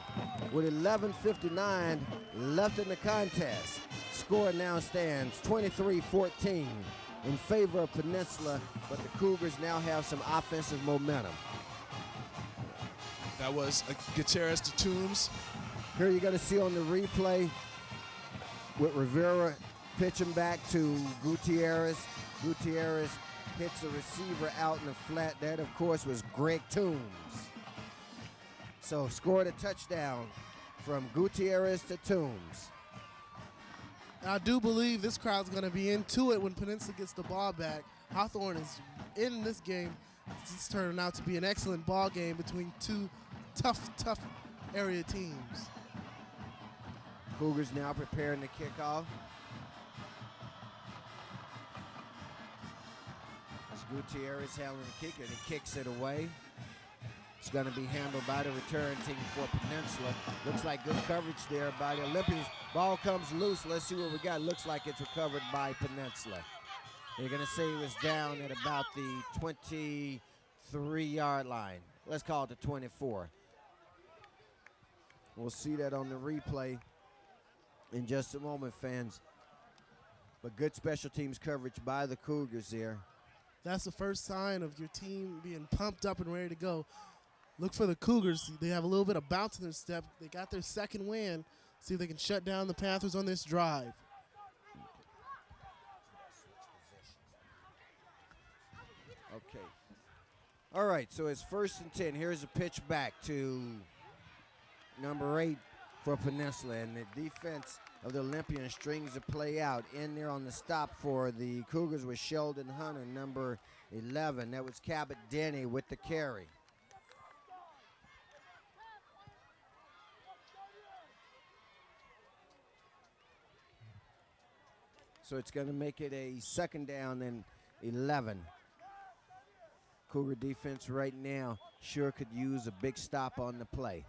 with 11:59 left in the contest, score now stands 23-14. in favor of Peninsula, but the Cougars now have some offensive momentum. That was Gutierrez to Toombs. Here you're going to see on the replay with Rivera pitching back to Gutierrez. Gutierrez hits the receiver out in the flat. That, of course, was Greg Toombs. So scored a touchdown from Gutierrez to Toombs. I do believe this crowd's going to be into it when Peninsula gets the ball back. Hawthorne is in this game. It's turning out to be an excellent ball game between two tough area teams. Cougars now preparing the kickoff. As Gutierrez handling the kick, and he kicks it away. It's going to be handled by the return team for Peninsula. Looks like good coverage there by the Olympians. Ball comes loose. Let's see what we got. Looks like it's recovered by Peninsula. They're going to say it was down at about the 23-yard line. Let's call it the 24. We'll see that on the replay in just a moment, fans. But good special teams coverage by the Cougars there. That's the first sign of your team being pumped up and ready to go. Look for the Cougars. They have a little bit of bounce in their step. They got their second win. See if they can shut down the Panthers on this drive. Okay. All right, so it's 1st and 10. Here's a pitch back to number 8 for Peninsula. And the defense of the Olympians strings the play out. In there on the stop for the Cougars was Sheldon Hunter, number 11. That was Cabot Denny with the carry. So it's going to make it a 2nd down and 11. Cougar defense right now sure could use a big stop on the play.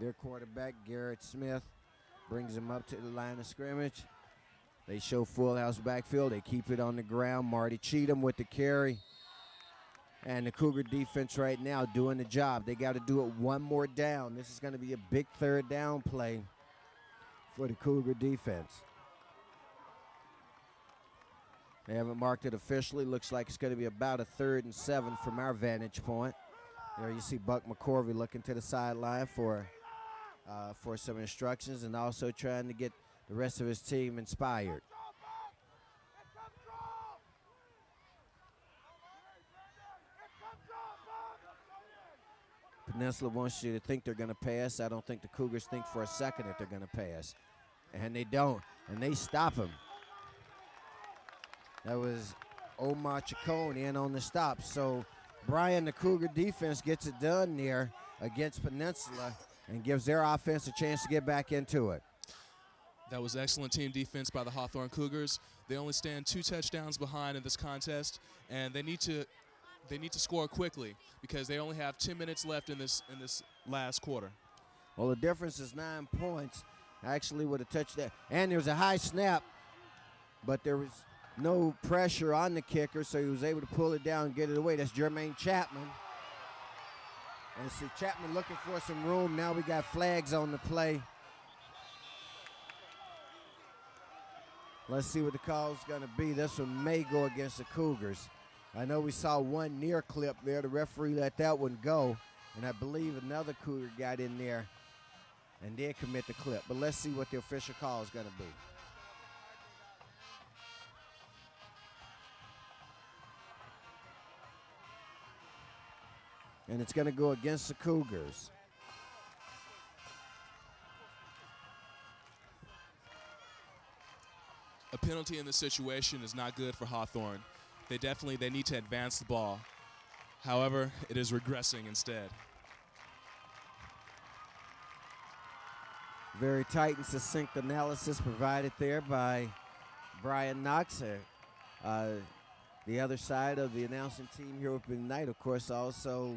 Their quarterback, Garrett Smith, brings him up to the line of scrimmage. They show full house backfield. They keep it on the ground. Marty Cheatham with the carry. And the Cougar defense right now doing the job. They got to do it one more down. This is going to be a big 3rd down play for the Cougar defense. They haven't marked it officially. Looks like it's going to be about a 3rd and 7 from our vantage point. There you see Buck McCorvey looking to the sideline for some instructions and also trying to get the rest of his team inspired. Peninsula wants you to think they're going to pass. I don't think the Cougars think for a second that they're going to pass. And they don't, and they stop him. That was Omar Chacon in on the stop. So Brian, the Cougar defense, gets it done there against Peninsula and gives their offense a chance to get back into it. That was excellent team defense by the Hawthorne Cougars. They only stand 2 touchdowns behind in this contest, and they need to score quickly because they only have 10 minutes left in this last quarter. Well, the difference is 9 points, actually, with a touchdown. And there was a high snap, but there was no pressure on the kicker, so he was able to pull it down and get it away. That's Jermaine Chapman. And see Chapman looking for some room. Now we got flags on the play. Let's see what the call is going to be. This one may go against the Cougars. I know we saw one near clip there. The referee let that one go. And I believe another Cougar got in there and did commit the clip. But let's see what the official call is going to be. And it's going to go against the Cougars. A penalty in this situation is not good for Hawthorne. They need to advance the ball. However, it is regressing instead. Very tight and succinct analysis provided there by Brian Knox. The other side of the announcing team here open tonight, of course, also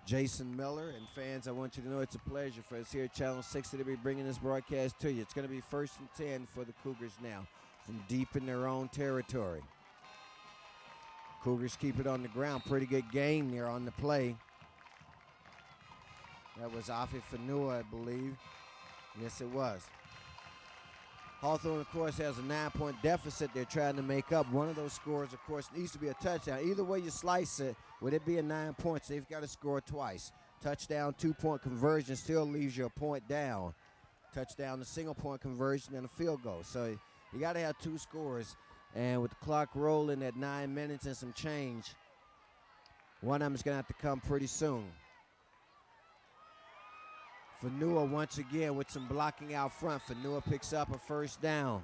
Jason Miller. And fans, I want you to know it's a pleasure for us here at Channel 60 to be bringing this broadcast to you. It's going to be 1st and 10 for the Cougars now from deep in their own territory. Cougars keep it on the ground. Pretty good gain there on the play. That was Afi Fanua, I believe. Yes, it was. Hawthorne, of course, has a 9-point deficit they're trying to make up. One of those scores, of course, needs to be a touchdown. Either way you slice it, would it be a 9 points? They've got to score twice. Touchdown, 2-point conversion still leaves you a point down. Touchdown, a single-point conversion, and a field goal. So you got to have 2 scores. And with the clock rolling at 9 minutes and some change, one of them is going to have to come pretty soon. Fanua once again with some blocking out front. Fanua picks up a 1st down.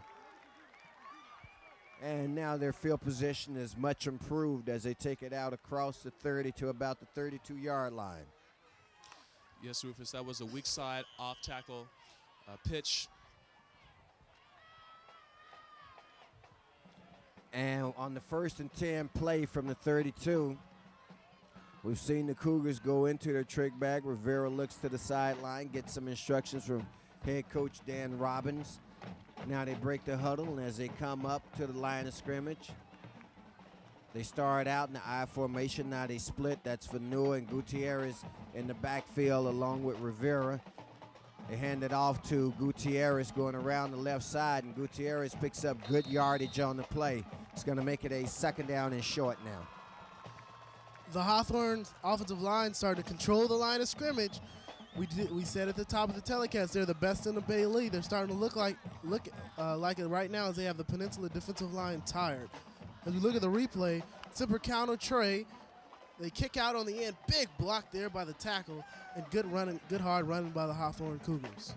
And now their field position is much improved as they take it out across the 30 to about the 32-yard line. Yes, Rufus, that was a weak side off tackle pitch. And on the 1st and 10 play from the 32, we've seen the Cougars go into their trick bag. Rivera looks to the sideline, gets some instructions from head coach Dan Robbins. Now they break the huddle, and as they come up to the line of scrimmage, they start out in the I formation. Now they split. That's Fanua and Gutierrez in the backfield along with Rivera. They hand it off to Gutierrez going around the left side, and Gutierrez picks up good yardage on the play. It's going to make it a 2nd down and short now. The Hawthorne offensive line started to control the line of scrimmage. We said at the top of the telecast they're the best in the Bay League. They're starting to look like it right now as they have the Peninsula defensive line tired. As we look at the replay, Semper counter Trey. They kick out on the end. Big block there by the tackle. And good hard running by the Hawthorne Cougars.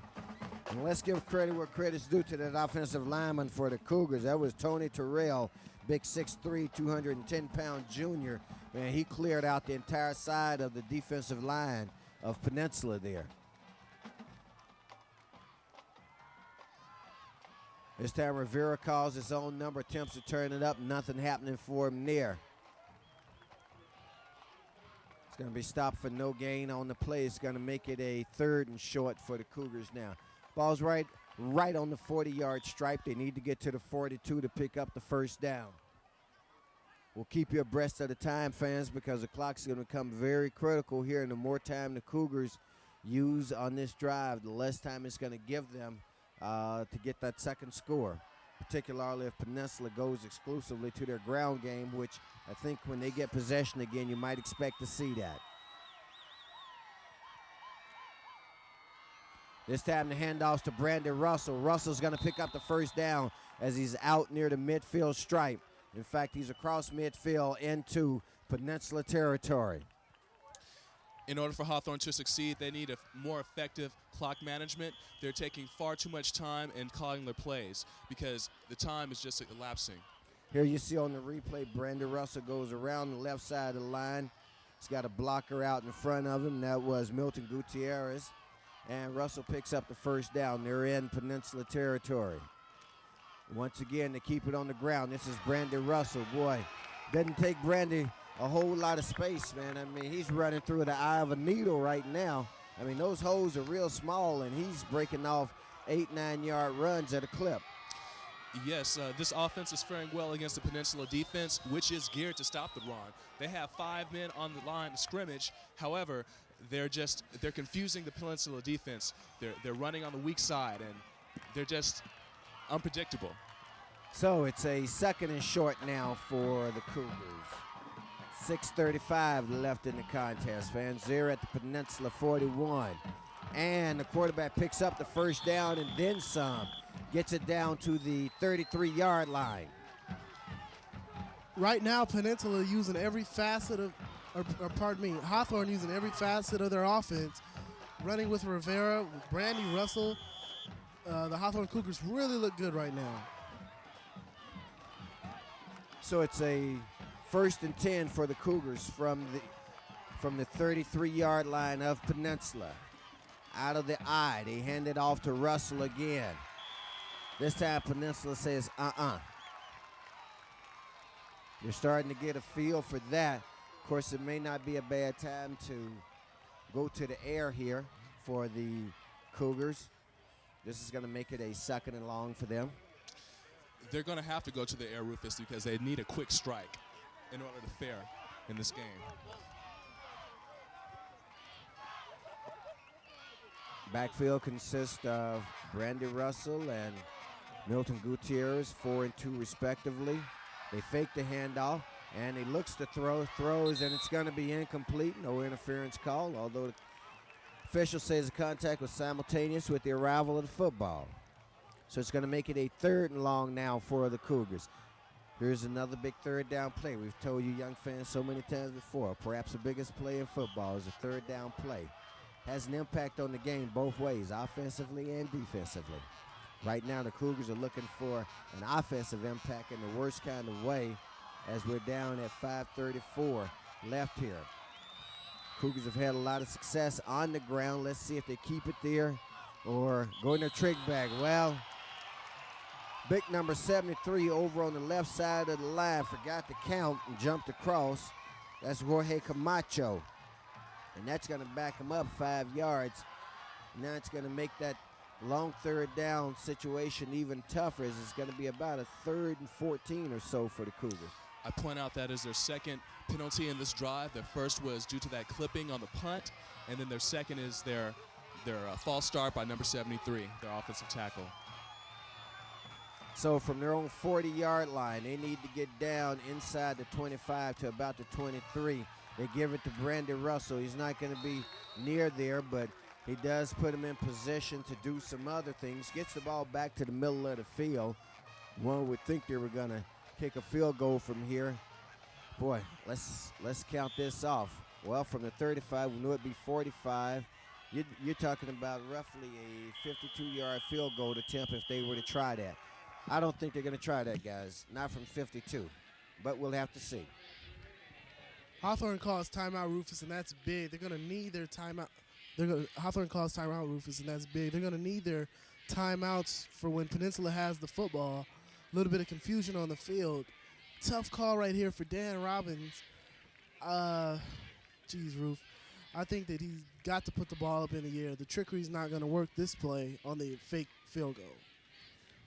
And let's give credit where credit's due to that offensive lineman for the Cougars. That was Tony Terrell, big 6'3", 210-pound junior. Man, he cleared out the entire side of the defensive line of Peninsula there. This time Rivera calls his own number, attempts to turn it up. Nothing happening for him there. It's going to be stopped for no gain on the play. It's going to make it a 3rd and short for the Cougars now. Ball's right on the 40-yard stripe. They need to get to the 42 to pick up the 1st down. We'll keep you abreast of the time, fans, because the clock's going to become very critical here. And the more time the Cougars use on this drive, the less time it's going to give them to get that 2nd score, particularly if Peninsula goes exclusively to their ground game, which I think when they get possession again, you might expect to see that. This time the handoffs to Brandon Russell. Russell's going to pick up the first down as he's out near the midfield stripe. In fact, he's across midfield into Peninsula territory. In order for Hawthorne to succeed, they need a more effective clock management. They're taking far too much time in calling their plays because the time is just elapsing. Here you see on the replay, Brandon Russell goes around the left side of the line. He's got a blocker out in front of him. That was Milton Gutierrez. And Russell picks up the first down. They're in Peninsula territory. Once again, to keep it on the ground, this is Brandon Russell. Boy, doesn't take Brandon a whole lot of space, man. I mean, he's running through the eye of a needle right now. I mean, those holes are real small, and he's breaking off 8-9 yard runs at a clip. Yes, this offense is faring well against the Peninsula defense, which is geared to stop the run. They have 5 men on the line of scrimmage. However, they're confusing the Peninsula defense. They're running on the weak side, and they're just unpredictable. So it's a 2nd and short now for the Cougars. 6:35 left in the contest, fans. They're at the Peninsula 41. And the quarterback picks up the first down and then some. Gets it down to the 33-yard line. Right now, Peninsula using every facet of, Hawthorne using every facet of their offense. Running with Rivera, with Brandy Russell. The Hawthorne Cougars really look good right now. So it's a 1st and 10 for the Cougars from the 33-yard line of Peninsula. Out of the eye, they hand it off to Russell again. This time Peninsula says, You're starting to get a feel for that. Of course, it may not be a bad time to go to the air here for the Cougars. This is going to make it a 2nd and long for them. They're going to have to go to the air, Rufus, because they need a quick strike in order to fare in this game. Backfield consists of Brandon Russell and Milton Gutierrez, 4 and 2 respectively. They fake the handoff, and he looks to throws, and it's going to be incomplete. No interference call, although the official says the contact was simultaneous with the arrival of the football. So it's going to make it a 3rd and long now for the Cougars. Here's another big 3rd down play. We've told you young fans so many times before, perhaps the biggest play in football is a 3rd down play. Has an impact on the game both ways, offensively and defensively. Right now, the Cougars are looking for an offensive impact in the worst kind of way as we're down at 5:34 left here. Cougars have had a lot of success on the ground. Let's see if they keep it there or go in their trick bag. Well, big number 73 over on the left side of the line forgot to count and jumped across. That's Jorge Camacho. And that's going to back him up 5 yards. Now it's going to make that long 3rd down situation even tougher, as it's going to be about a 3rd and 14 or so for the Cougars. I point out that is their 2nd penalty in this drive. Their first was due to that clipping on the punt, and then their 2nd is their false start by number 73, their offensive tackle. So from their own 40-yard line, they need to get down inside the 25 to about the 23. They give it to Brandon Russell. He's not going to be near there, but he does put him in position to do some other things. Gets the ball back to the middle of the field. One would think they were going to kick a field goal from here. Boy, let's count this off. Well, from the 35, we knew it'd be 45. You're talking about roughly a 52-yard field goal attempt if they were to try that. I don't think they're going to try that, guys. Not from 52, but we'll have to see. Hawthorne calls timeout, Rufus, and that's big. They're going to need their timeout. Hawthorne calls timeout, Rufus, and that's big. They're going to need their timeouts for when Peninsula has the football. A little bit of confusion on the field. Tough call right here for Dan Robbins. Roof. I think that he's got to put the ball up in the air. The trickery's not going to work this play on the fake field goal.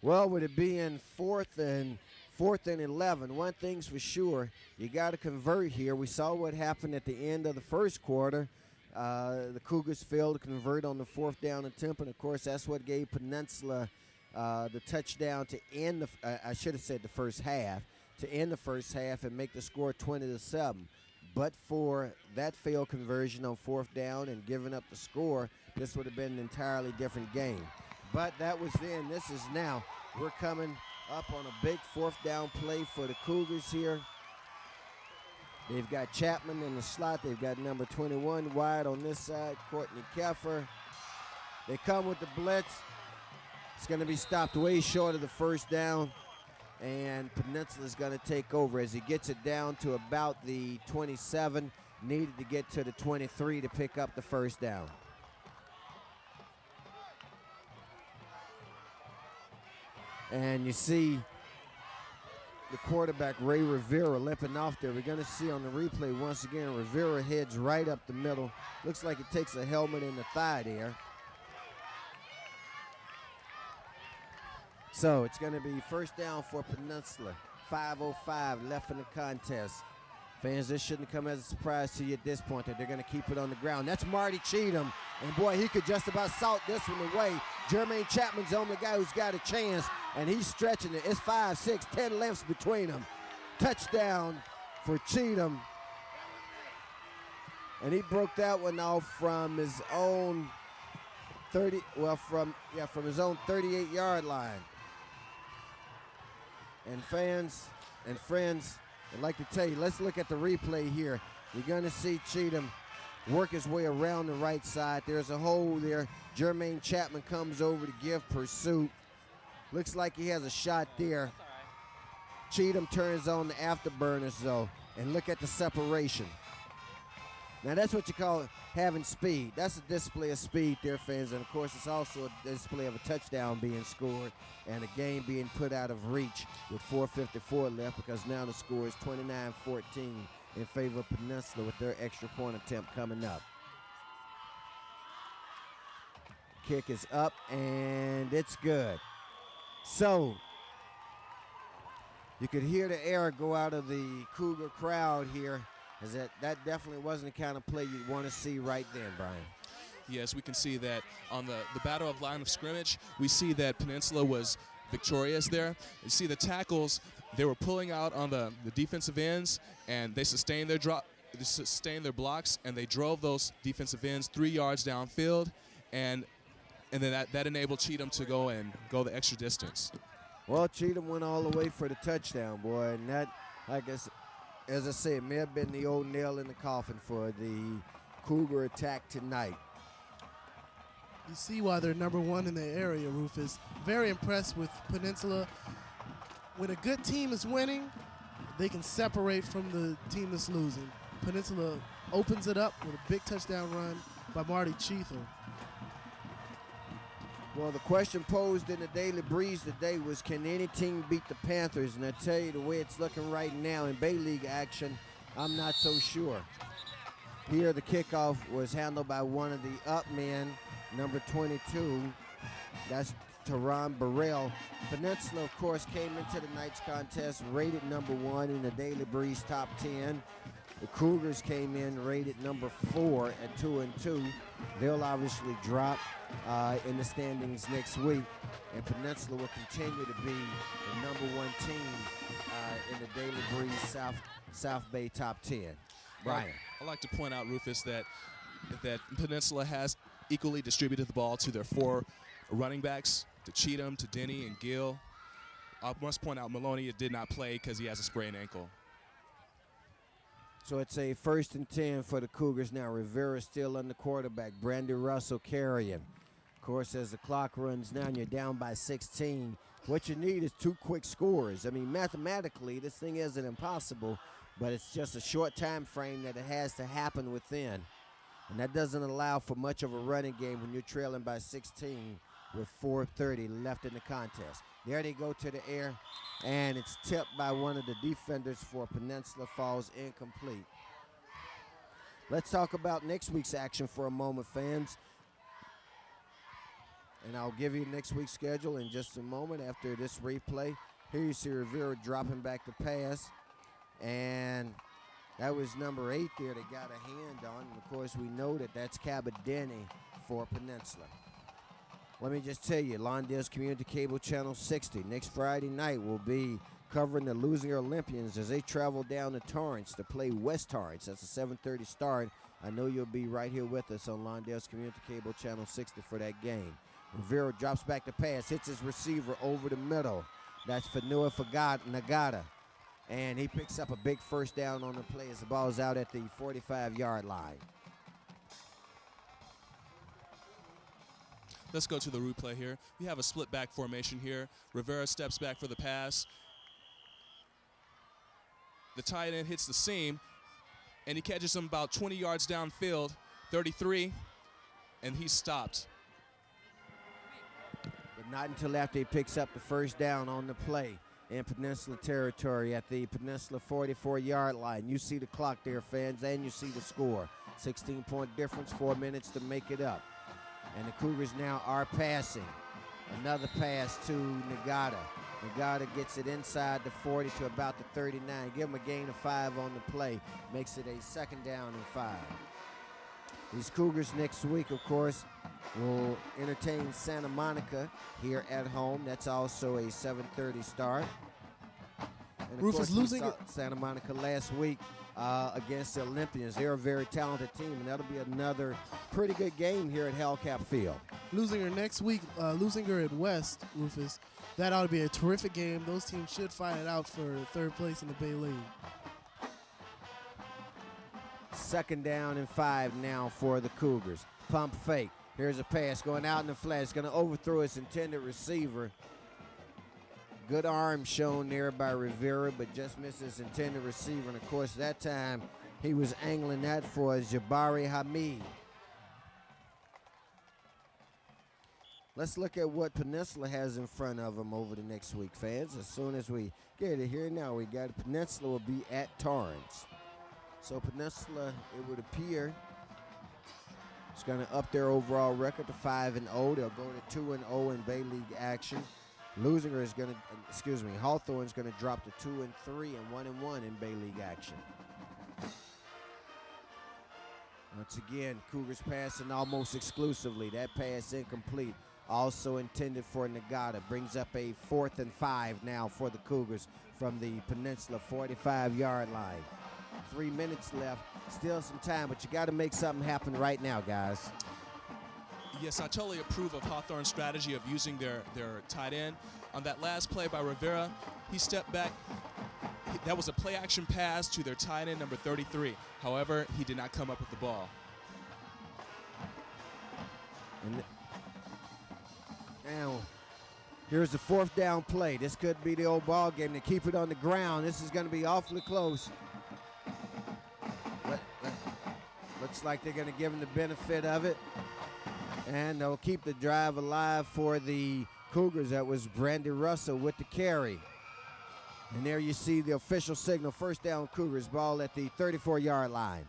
Well, with it being 4th and 11, one thing's for sure, you got to convert here. We saw what happened at the end of the first quarter. The Cougars failed to convert on the 4th down attempt, and of course that's what gave Peninsula the touchdown to end I should have said the first half, to end the first half and make the score 20-7. But for that failed conversion on 4th down and giving up the score, this would have been an entirely different game. But that was then. This is now. We're coming up on a big 4th down play for the Cougars here. They've got Chapman in the slot. They've got number 21 wide on this side, Courtney Keffer. They come with the blitz. It's going to be stopped way short of the 1st down, and Peninsula's going to take over as he gets it down to about the 27. Needed to get to the 23 to pick up the 1st down. And you see the quarterback, Ray Rivera, limping off there. We're going to see on the replay once again, Rivera heads right up the middle. Looks like it takes a helmet in the thigh there. So it's going to be 1st down for Peninsula. 5:05 left in the contest. Fans, this shouldn't come as a surprise to you at this point that they're going to keep it on the ground. That's Marty Cheatham. And boy, he could just about salt this one away. Jermaine Chapman's the only guy who's got a chance, and he's stretching it. It's 5, 6, 10 lengths between them. Touchdown for Cheatham. And he broke that one off from his own from his own 38-yard line. And fans and friends, I'd like to tell you, let's look at the replay here. You're going to see Cheatham work his way around the right side. There's a hole there. Jermaine Chapman comes over to give pursuit. Looks like he has a shot there. Cheatham turns on the afterburners, though, and look at the separation. Now, that's what you call having speed. That's a display of speed there, fans. And, of course, it's also a display of a touchdown being scored and a game being put out of reach with 4:54 left, because now the score is 29-14 in favor of Peninsula with their extra point attempt coming up. Kick is up, and it's good. So you could hear the air go out of the Cougar crowd here, as that definitely wasn't the kind of play you'd want to see right then, Brian. Yes, we can see that on the battle of line of scrimmage, we see that Peninsula was victorious there. You see the tackles, they were pulling out on the defensive ends, and they sustained their blocks, and they drove those defensive ends 3 yards downfield, and then that enabled Cheatham to go the extra distance. Well, Cheatham went all the way for the touchdown, boy, and that, I guess, as I said, may have been the old nail in the coffin for the Cougar attack tonight. You see why they're number 1 in the area, Rufus. Very impressed with Peninsula. When a good team is winning, they can separate from the team that's losing. Peninsula opens it up with a big touchdown run by Marty Cheatham. Well, the question posed in the Daily Breeze today was, can any team beat the Panthers? And I tell you, the way it's looking right now in Bay League action, I'm not so sure. Here, the kickoff was handled by one of the up men, number 22. That's Teron Burrell. Peninsula, of course, came into the night's contest rated number 1 in the Daily Breeze top 10. The Cougars came in rated number 4 at 2-2. They'll obviously drop in the standings next week, and Peninsula will continue to be the number 1 team in the Daily Breeze South Bay top 10. Brian. I'd like to point out, Rufus, that Peninsula has equally distributed the ball to their 4 running backs, to Cheatham, to Denny, and Gill. I must point out Maloney did not play because he has a sprained ankle. So it's a 1st and 10 for the Cougars now. Rivera still on the quarterback. Brandy Russell carrying. Of course, as the clock runs down, you're down by 16. What you need is 2 quick scores. I mean, mathematically, this thing isn't impossible, but it's just a short time frame that it has to happen within. And that doesn't allow for much of a running game when you're trailing by 16 with 4:30 left in the contest. There they go to the air, and it's tipped by one of the defenders for Peninsula, falls incomplete. Let's talk about next week's action for a moment, fans. And I'll give you next week's schedule in just a moment after this replay. Here you see Rivera dropping back the pass, and that was number 8 there that got a hand on. And, of course, we know that that's Cabot Denny for Peninsula. Let me just tell you, Lawndale's Community Cable Channel 60 next Friday night will be covering the losing Olympians as they travel down to Torrance to play West Torrance. That's a 7:30 start I know you'll be right here with us on Lawndale's Community Cable Channel 60 for that game. Rivera drops back the pass, hits his receiver over the middle. That's Fanua Nagata. And he picks up a big first down on the play as the ball is out at the 45-yard line. Let's go to the replay here. We have a split back formation here. Rivera steps back for the pass. The tight end hits the seam, and he catches him about 20 yards downfield, 33, and he's stopped. But not until after he picks up the first down on the play in Peninsula territory at the Peninsula 44-yard line. You see the clock there, fans, and you see the score. 16-point difference, 4 minutes to make it up. And the Cougars now are passing. Another pass to Nagata. Nagata gets it inside the 40 to about the 39. Give him a gain of 5 on the play. Makes it a 2nd down and 5. These Cougars next week, of course, will entertain Santa Monica here at home. That's also a 7:30 start. And of Rufus course, we losing saw Santa Monica last week against the Olympians. They're a very talented team, and that'll be another pretty good game here at Hellcat Field. Losing her next week, losing her at West, Rufus, that ought to be a terrific game. Those teams should fight it out for 3rd place in the Bay League. 2nd down and 5 now for the Cougars. Pump fake. Here's a pass going out in the flat. It's going to overthrow its intended receiver. Good arm shown there by Rivera, but just missed his intended receiver. And, of course, that time he was angling that for Jabari Hamid. Let's look at what Peninsula has in front of them over the next week, fans. As soon as we get it here now, we got Peninsula will be at Torrance. So Peninsula, it would appear, is going to up their overall record to 5-0. They'll go to 2-0 in Bay League action. Losinger is going to, Hawthorne is going to drop to 2-3 and 1-1 in Bay League action. Once again, Cougars passing almost exclusively. That pass incomplete. Also intended for Nagata. Brings up a 4th and 5 now for the Cougars from the Peninsula 45-yard line. 3 minutes left. Still some time, but you got to make something happen right now, guys. Yes, I totally approve of Hawthorne's strategy of using their tight end. On that last play by Rivera, he stepped back. That was a play-action pass to their tight end, number 33. However, he did not come up with the ball. And now, here's the 4th down play. This could be the old ball game to keep it on the ground. This is going to be awfully close. Looks like they're going to give him the benefit of it. And they'll keep the drive alive for the Cougars. That was Brandy Russell with the carry. And there you see the official signal. 1st down Cougars, ball at the 34-yard line.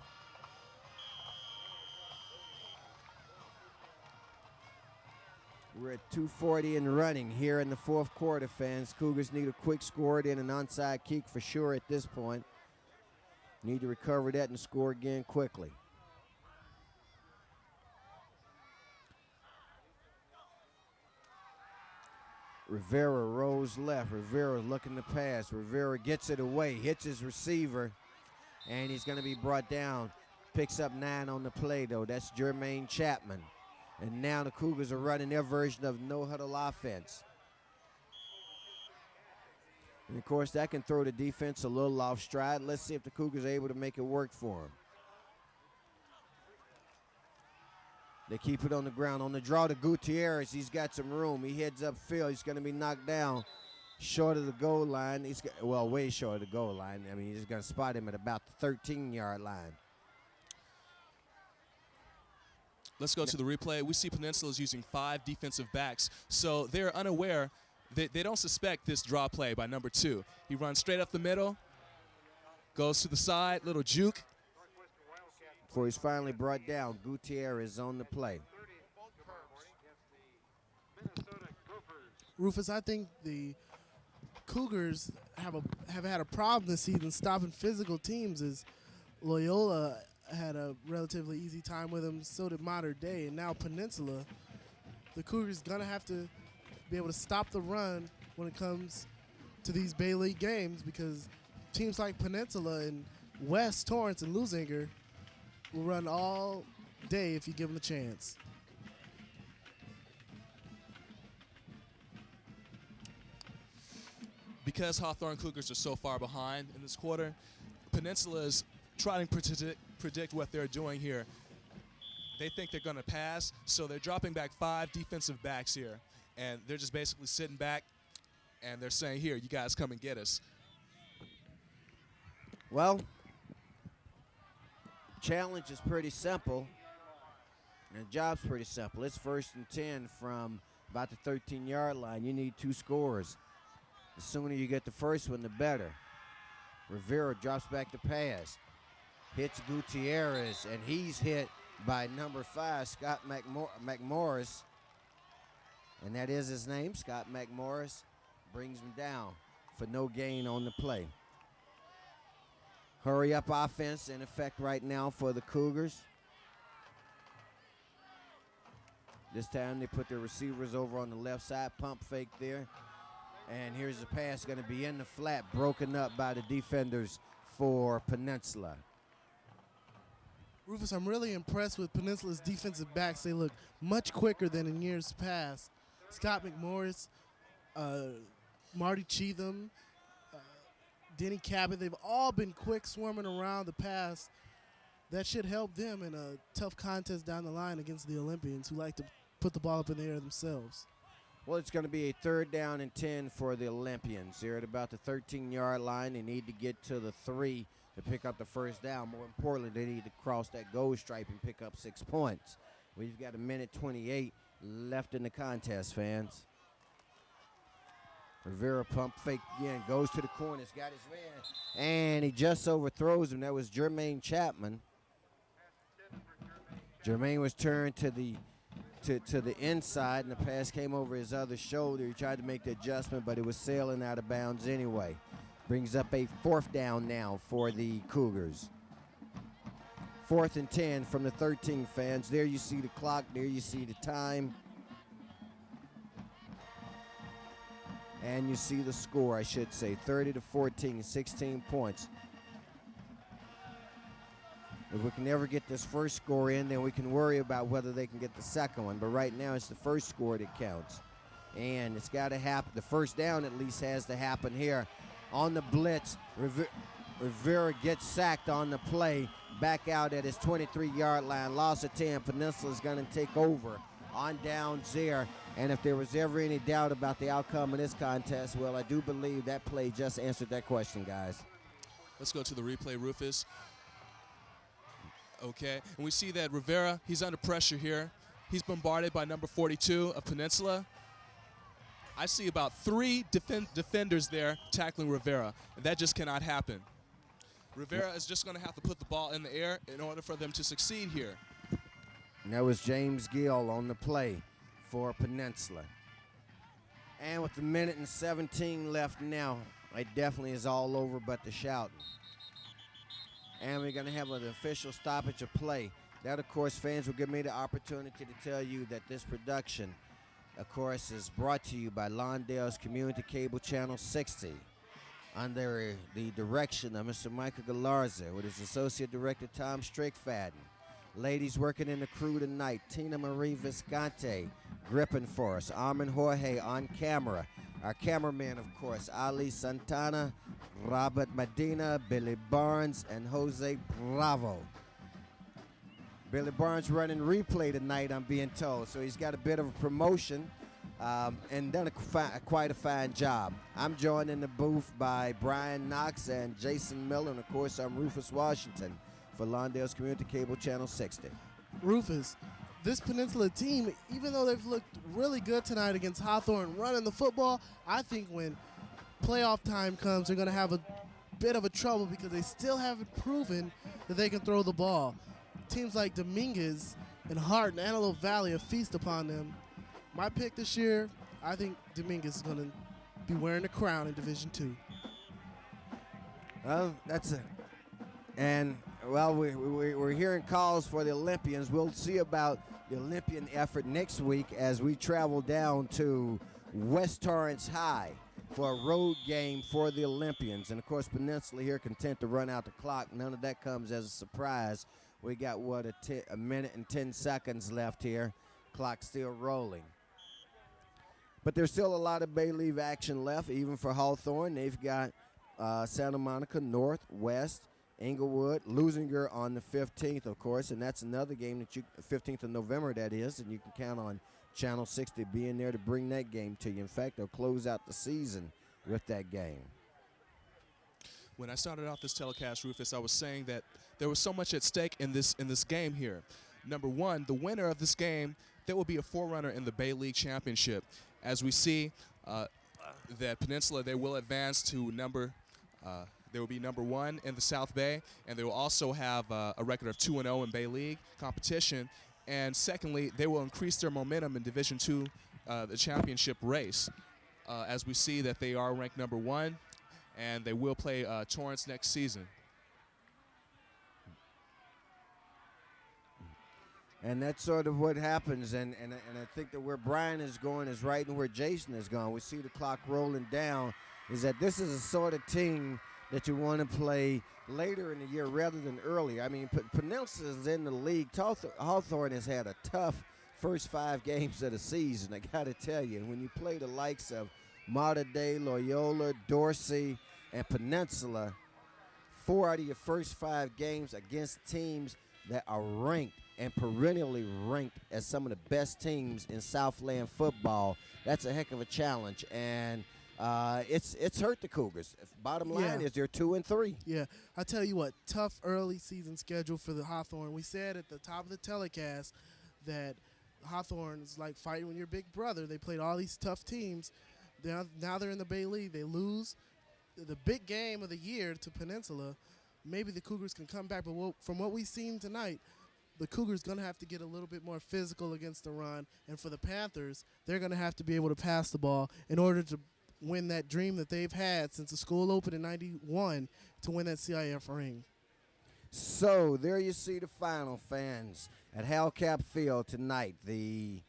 We're at 2:40 and running here in the 4th quarter, fans. Cougars need a quick score, then an onside kick for sure at this point. Need to recover that and score again quickly. Rivera rolls left. Rivera looking to pass. Rivera gets it away, hits his receiver, and he's going to be brought down. Picks up 9 on the play, though. That's Jermaine Chapman. And now the Cougars are running their version of no-huddle offense. And, of course, that can throw the defense a little off stride. Let's see if the Cougars are able to make it work for them. They keep it on the ground. On the draw to Gutierrez, he's got some room. He heads upfield. He's going to be knocked down short of the goal line. Way short of the goal line. I mean, he's going to spot him at about the 13-yard line. Let's go to the replay. We see Peninsula is using 5 defensive backs, so they're unaware. They don't suspect this draw play by number 2. He runs straight up the middle, goes to the side, little juke. Before he's finally brought down, Gutierrez on the play. Rufus, I think the Cougars have had a problem this season stopping physical teams. As Loyola had a relatively easy time with them, so did Modern Day, and now Peninsula. The Cougars gonna have to be able to stop the run when it comes to these Bay League games, because teams like Peninsula and West, Torrance, and Losinger will run all day if you give them a chance. Because Hawthorne Cougars are so far behind in this quarter, Peninsula is trying to predict what they're doing here. They think they're going to pass, so they're dropping back 5 defensive backs here. And they're just basically sitting back, and they're saying, here, you guys come and get us. Well, challenge is pretty simple, and the job's pretty simple. It's 1st and 10 from about the 13-yard line. You need 2 scores. The sooner you get the first one, the better. Rivera drops back the pass, hits Gutierrez, and he's hit by number 5, Scott McMorris. And that is his name, Scott McMorris. Brings him down for no gain on the play. Hurry up offense in effect right now for the Cougars. This time they put their receivers over on the left side, pump fake there. And here's the pass going to be in the flat, broken up by the defenders for Peninsula. Rufus, I'm really impressed with Peninsula's defensive backs. They look much quicker than in years past. Scott McMorris, Marty Cheatham, Denny Cabot, they've all been quick swarming around the pass. That should help them in a tough contest down the line against the Olympians, who like to put the ball up in the air themselves. Well, it's going to be a 3rd down and 10 for the Olympians. They're at about the 13-yard line. They need to get to the 3 to pick up the first down. More importantly, they need to cross that goal stripe and pick up 6 points. We've got 1:28 left in the contest, fans. Rivera pump fake again, goes to the corner, got his man, and he just overthrows him. That was Jermaine Chapman. Jermaine was turned to the inside, and the pass came over his other shoulder. He tried to make the adjustment, but it was sailing out of bounds anyway. Brings up a 4th down now for the Cougars. 4th and 10 from the 13, fans. There you see the clock. There you see the time. And you see the score, I should say, 30-14, 16 points. If we can never get this first score in, then we can worry about whether they can get the second one. But right now, it's the first score that counts. And it's got to happen. The first down at least has to happen here. On the blitz, Rivera gets sacked on the play. Back out at his 23-yard line. Loss of 10. Peninsula is going to take over on downs there. And if there was ever any doubt about the outcome of this contest, well, I do believe that play just answered that question, guys. Let's go to the replay, Rufus. Okay, and we see that Rivera, he's under pressure here. He's bombarded by number 42 of Peninsula. I see about 3 defenders there tackling Rivera, and that just cannot happen. Rivera is just going to have to put the ball in the air in order for them to succeed here. And that was James Gill on the play for Peninsula. And with 1:17 left now, it definitely is all over but the shouting. And we're going to have an official stoppage of play. That, of course, fans, will give me the opportunity to tell you that this production, of course, is brought to you by Lawndale's Community Cable Channel 60 under the direction of Mr. Michael Galarza with his Associate Director Tom Strickfaden. Ladies working in the crew tonight, Tina Marie Visconti gripping for us. Armin Jorge on camera. Our cameraman, of course, Ali Santana, Robert Medina, Billy Barnes, and Jose Bravo. Billy Barnes running replay tonight, I'm being told, so he's got a bit of a promotion and done quite a fine job. I'm joined in the booth by Brian Knox and Jason Miller, and of course, I'm Rufus Washington for Lawndale's Community Cable Channel 60. Rufus, this Peninsula team, even though they've looked really good tonight against Hawthorne running the football, I think when playoff time comes, they're going to have a bit of a trouble because they still haven't proven that they can throw the ball. Teams like Dominguez and Hart and Antelope Valley have feast upon them. My pick this year, I think Dominguez is going to be wearing the crown in Division II. Well, that's it. And, well, we're hearing calls for the Olympians. We'll see about the Olympian effort next week as we travel down to West Torrance High for a road game for the Olympians. And, of course, Peninsula here content to run out the clock. None of that comes as a surprise We got, what, a minute and 10 seconds left here. Clock still rolling. But there's still a lot of Bay Leave action left, even for Hawthorne. They've got Santa Monica, North, West, Inglewood, Lusinger on the 15th, of course, and that's another game that 15th of November, that is, and you can count on Channel 60 being there to bring that game to you. In fact, they'll close out the season with that game. When I started off this telecast, Rufus, I was saying that there was so much at stake in this game here. Number one, the winner of this game, there will be a forerunner in the Bay League Championship. As we see that Peninsula, they will advance to they will be number 1 in the South Bay, and they will also have a record of 2-0 in Bay League competition. And secondly, they will increase their momentum in Division II, the championship race, as we see that they are ranked number 1, and they will play Torrance next season. And that's sort of what happens, and I think that where Brian is going is right and where Jason is going. We see the clock rolling down, is that this is a sort of team that you want to play later in the year rather than earlier. I mean, Peninsula is in the league. Hawthorne has had a tough first 5 games of the season, I got to tell you. And when you play the likes of Mater Dei, Loyola, Dorsey, and Peninsula, 4 out of your first 5 games against teams that are ranked and perennially ranked as some of the best teams in Southland football, that's a heck of a challenge. And it's hurt the Cougars. Bottom line is they're 2-3. Yeah, I tell you what, tough early season schedule for the Hawthorne. We said at the top of the telecast that Hawthorne is like fighting with your big brother. They played all these tough teams. Now they're in the Bay League. They lose the big game of the year to Peninsula. Maybe the Cougars can come back, but from what we've seen tonight, the Cougars going to have to get a little bit more physical against the run. And for the Panthers, they're going to have to be able to pass the ball in order to win that dream that they've had since the school opened in '91 to win that CIF ring. So there you see the final, fans, at Halcap Field tonight. The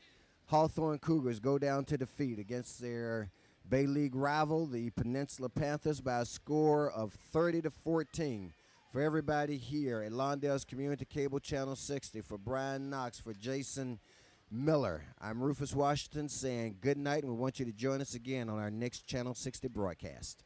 Hawthorne Cougars go down to defeat against their Bay League rival, the Peninsula Panthers, by a score of 30-14. For everybody here at Lawndale's Community Cable Channel 60, for Brian Knox, for Jason Miller, I'm Rufus Washington saying good night, and we want you to join us again on our next Channel 60 broadcast.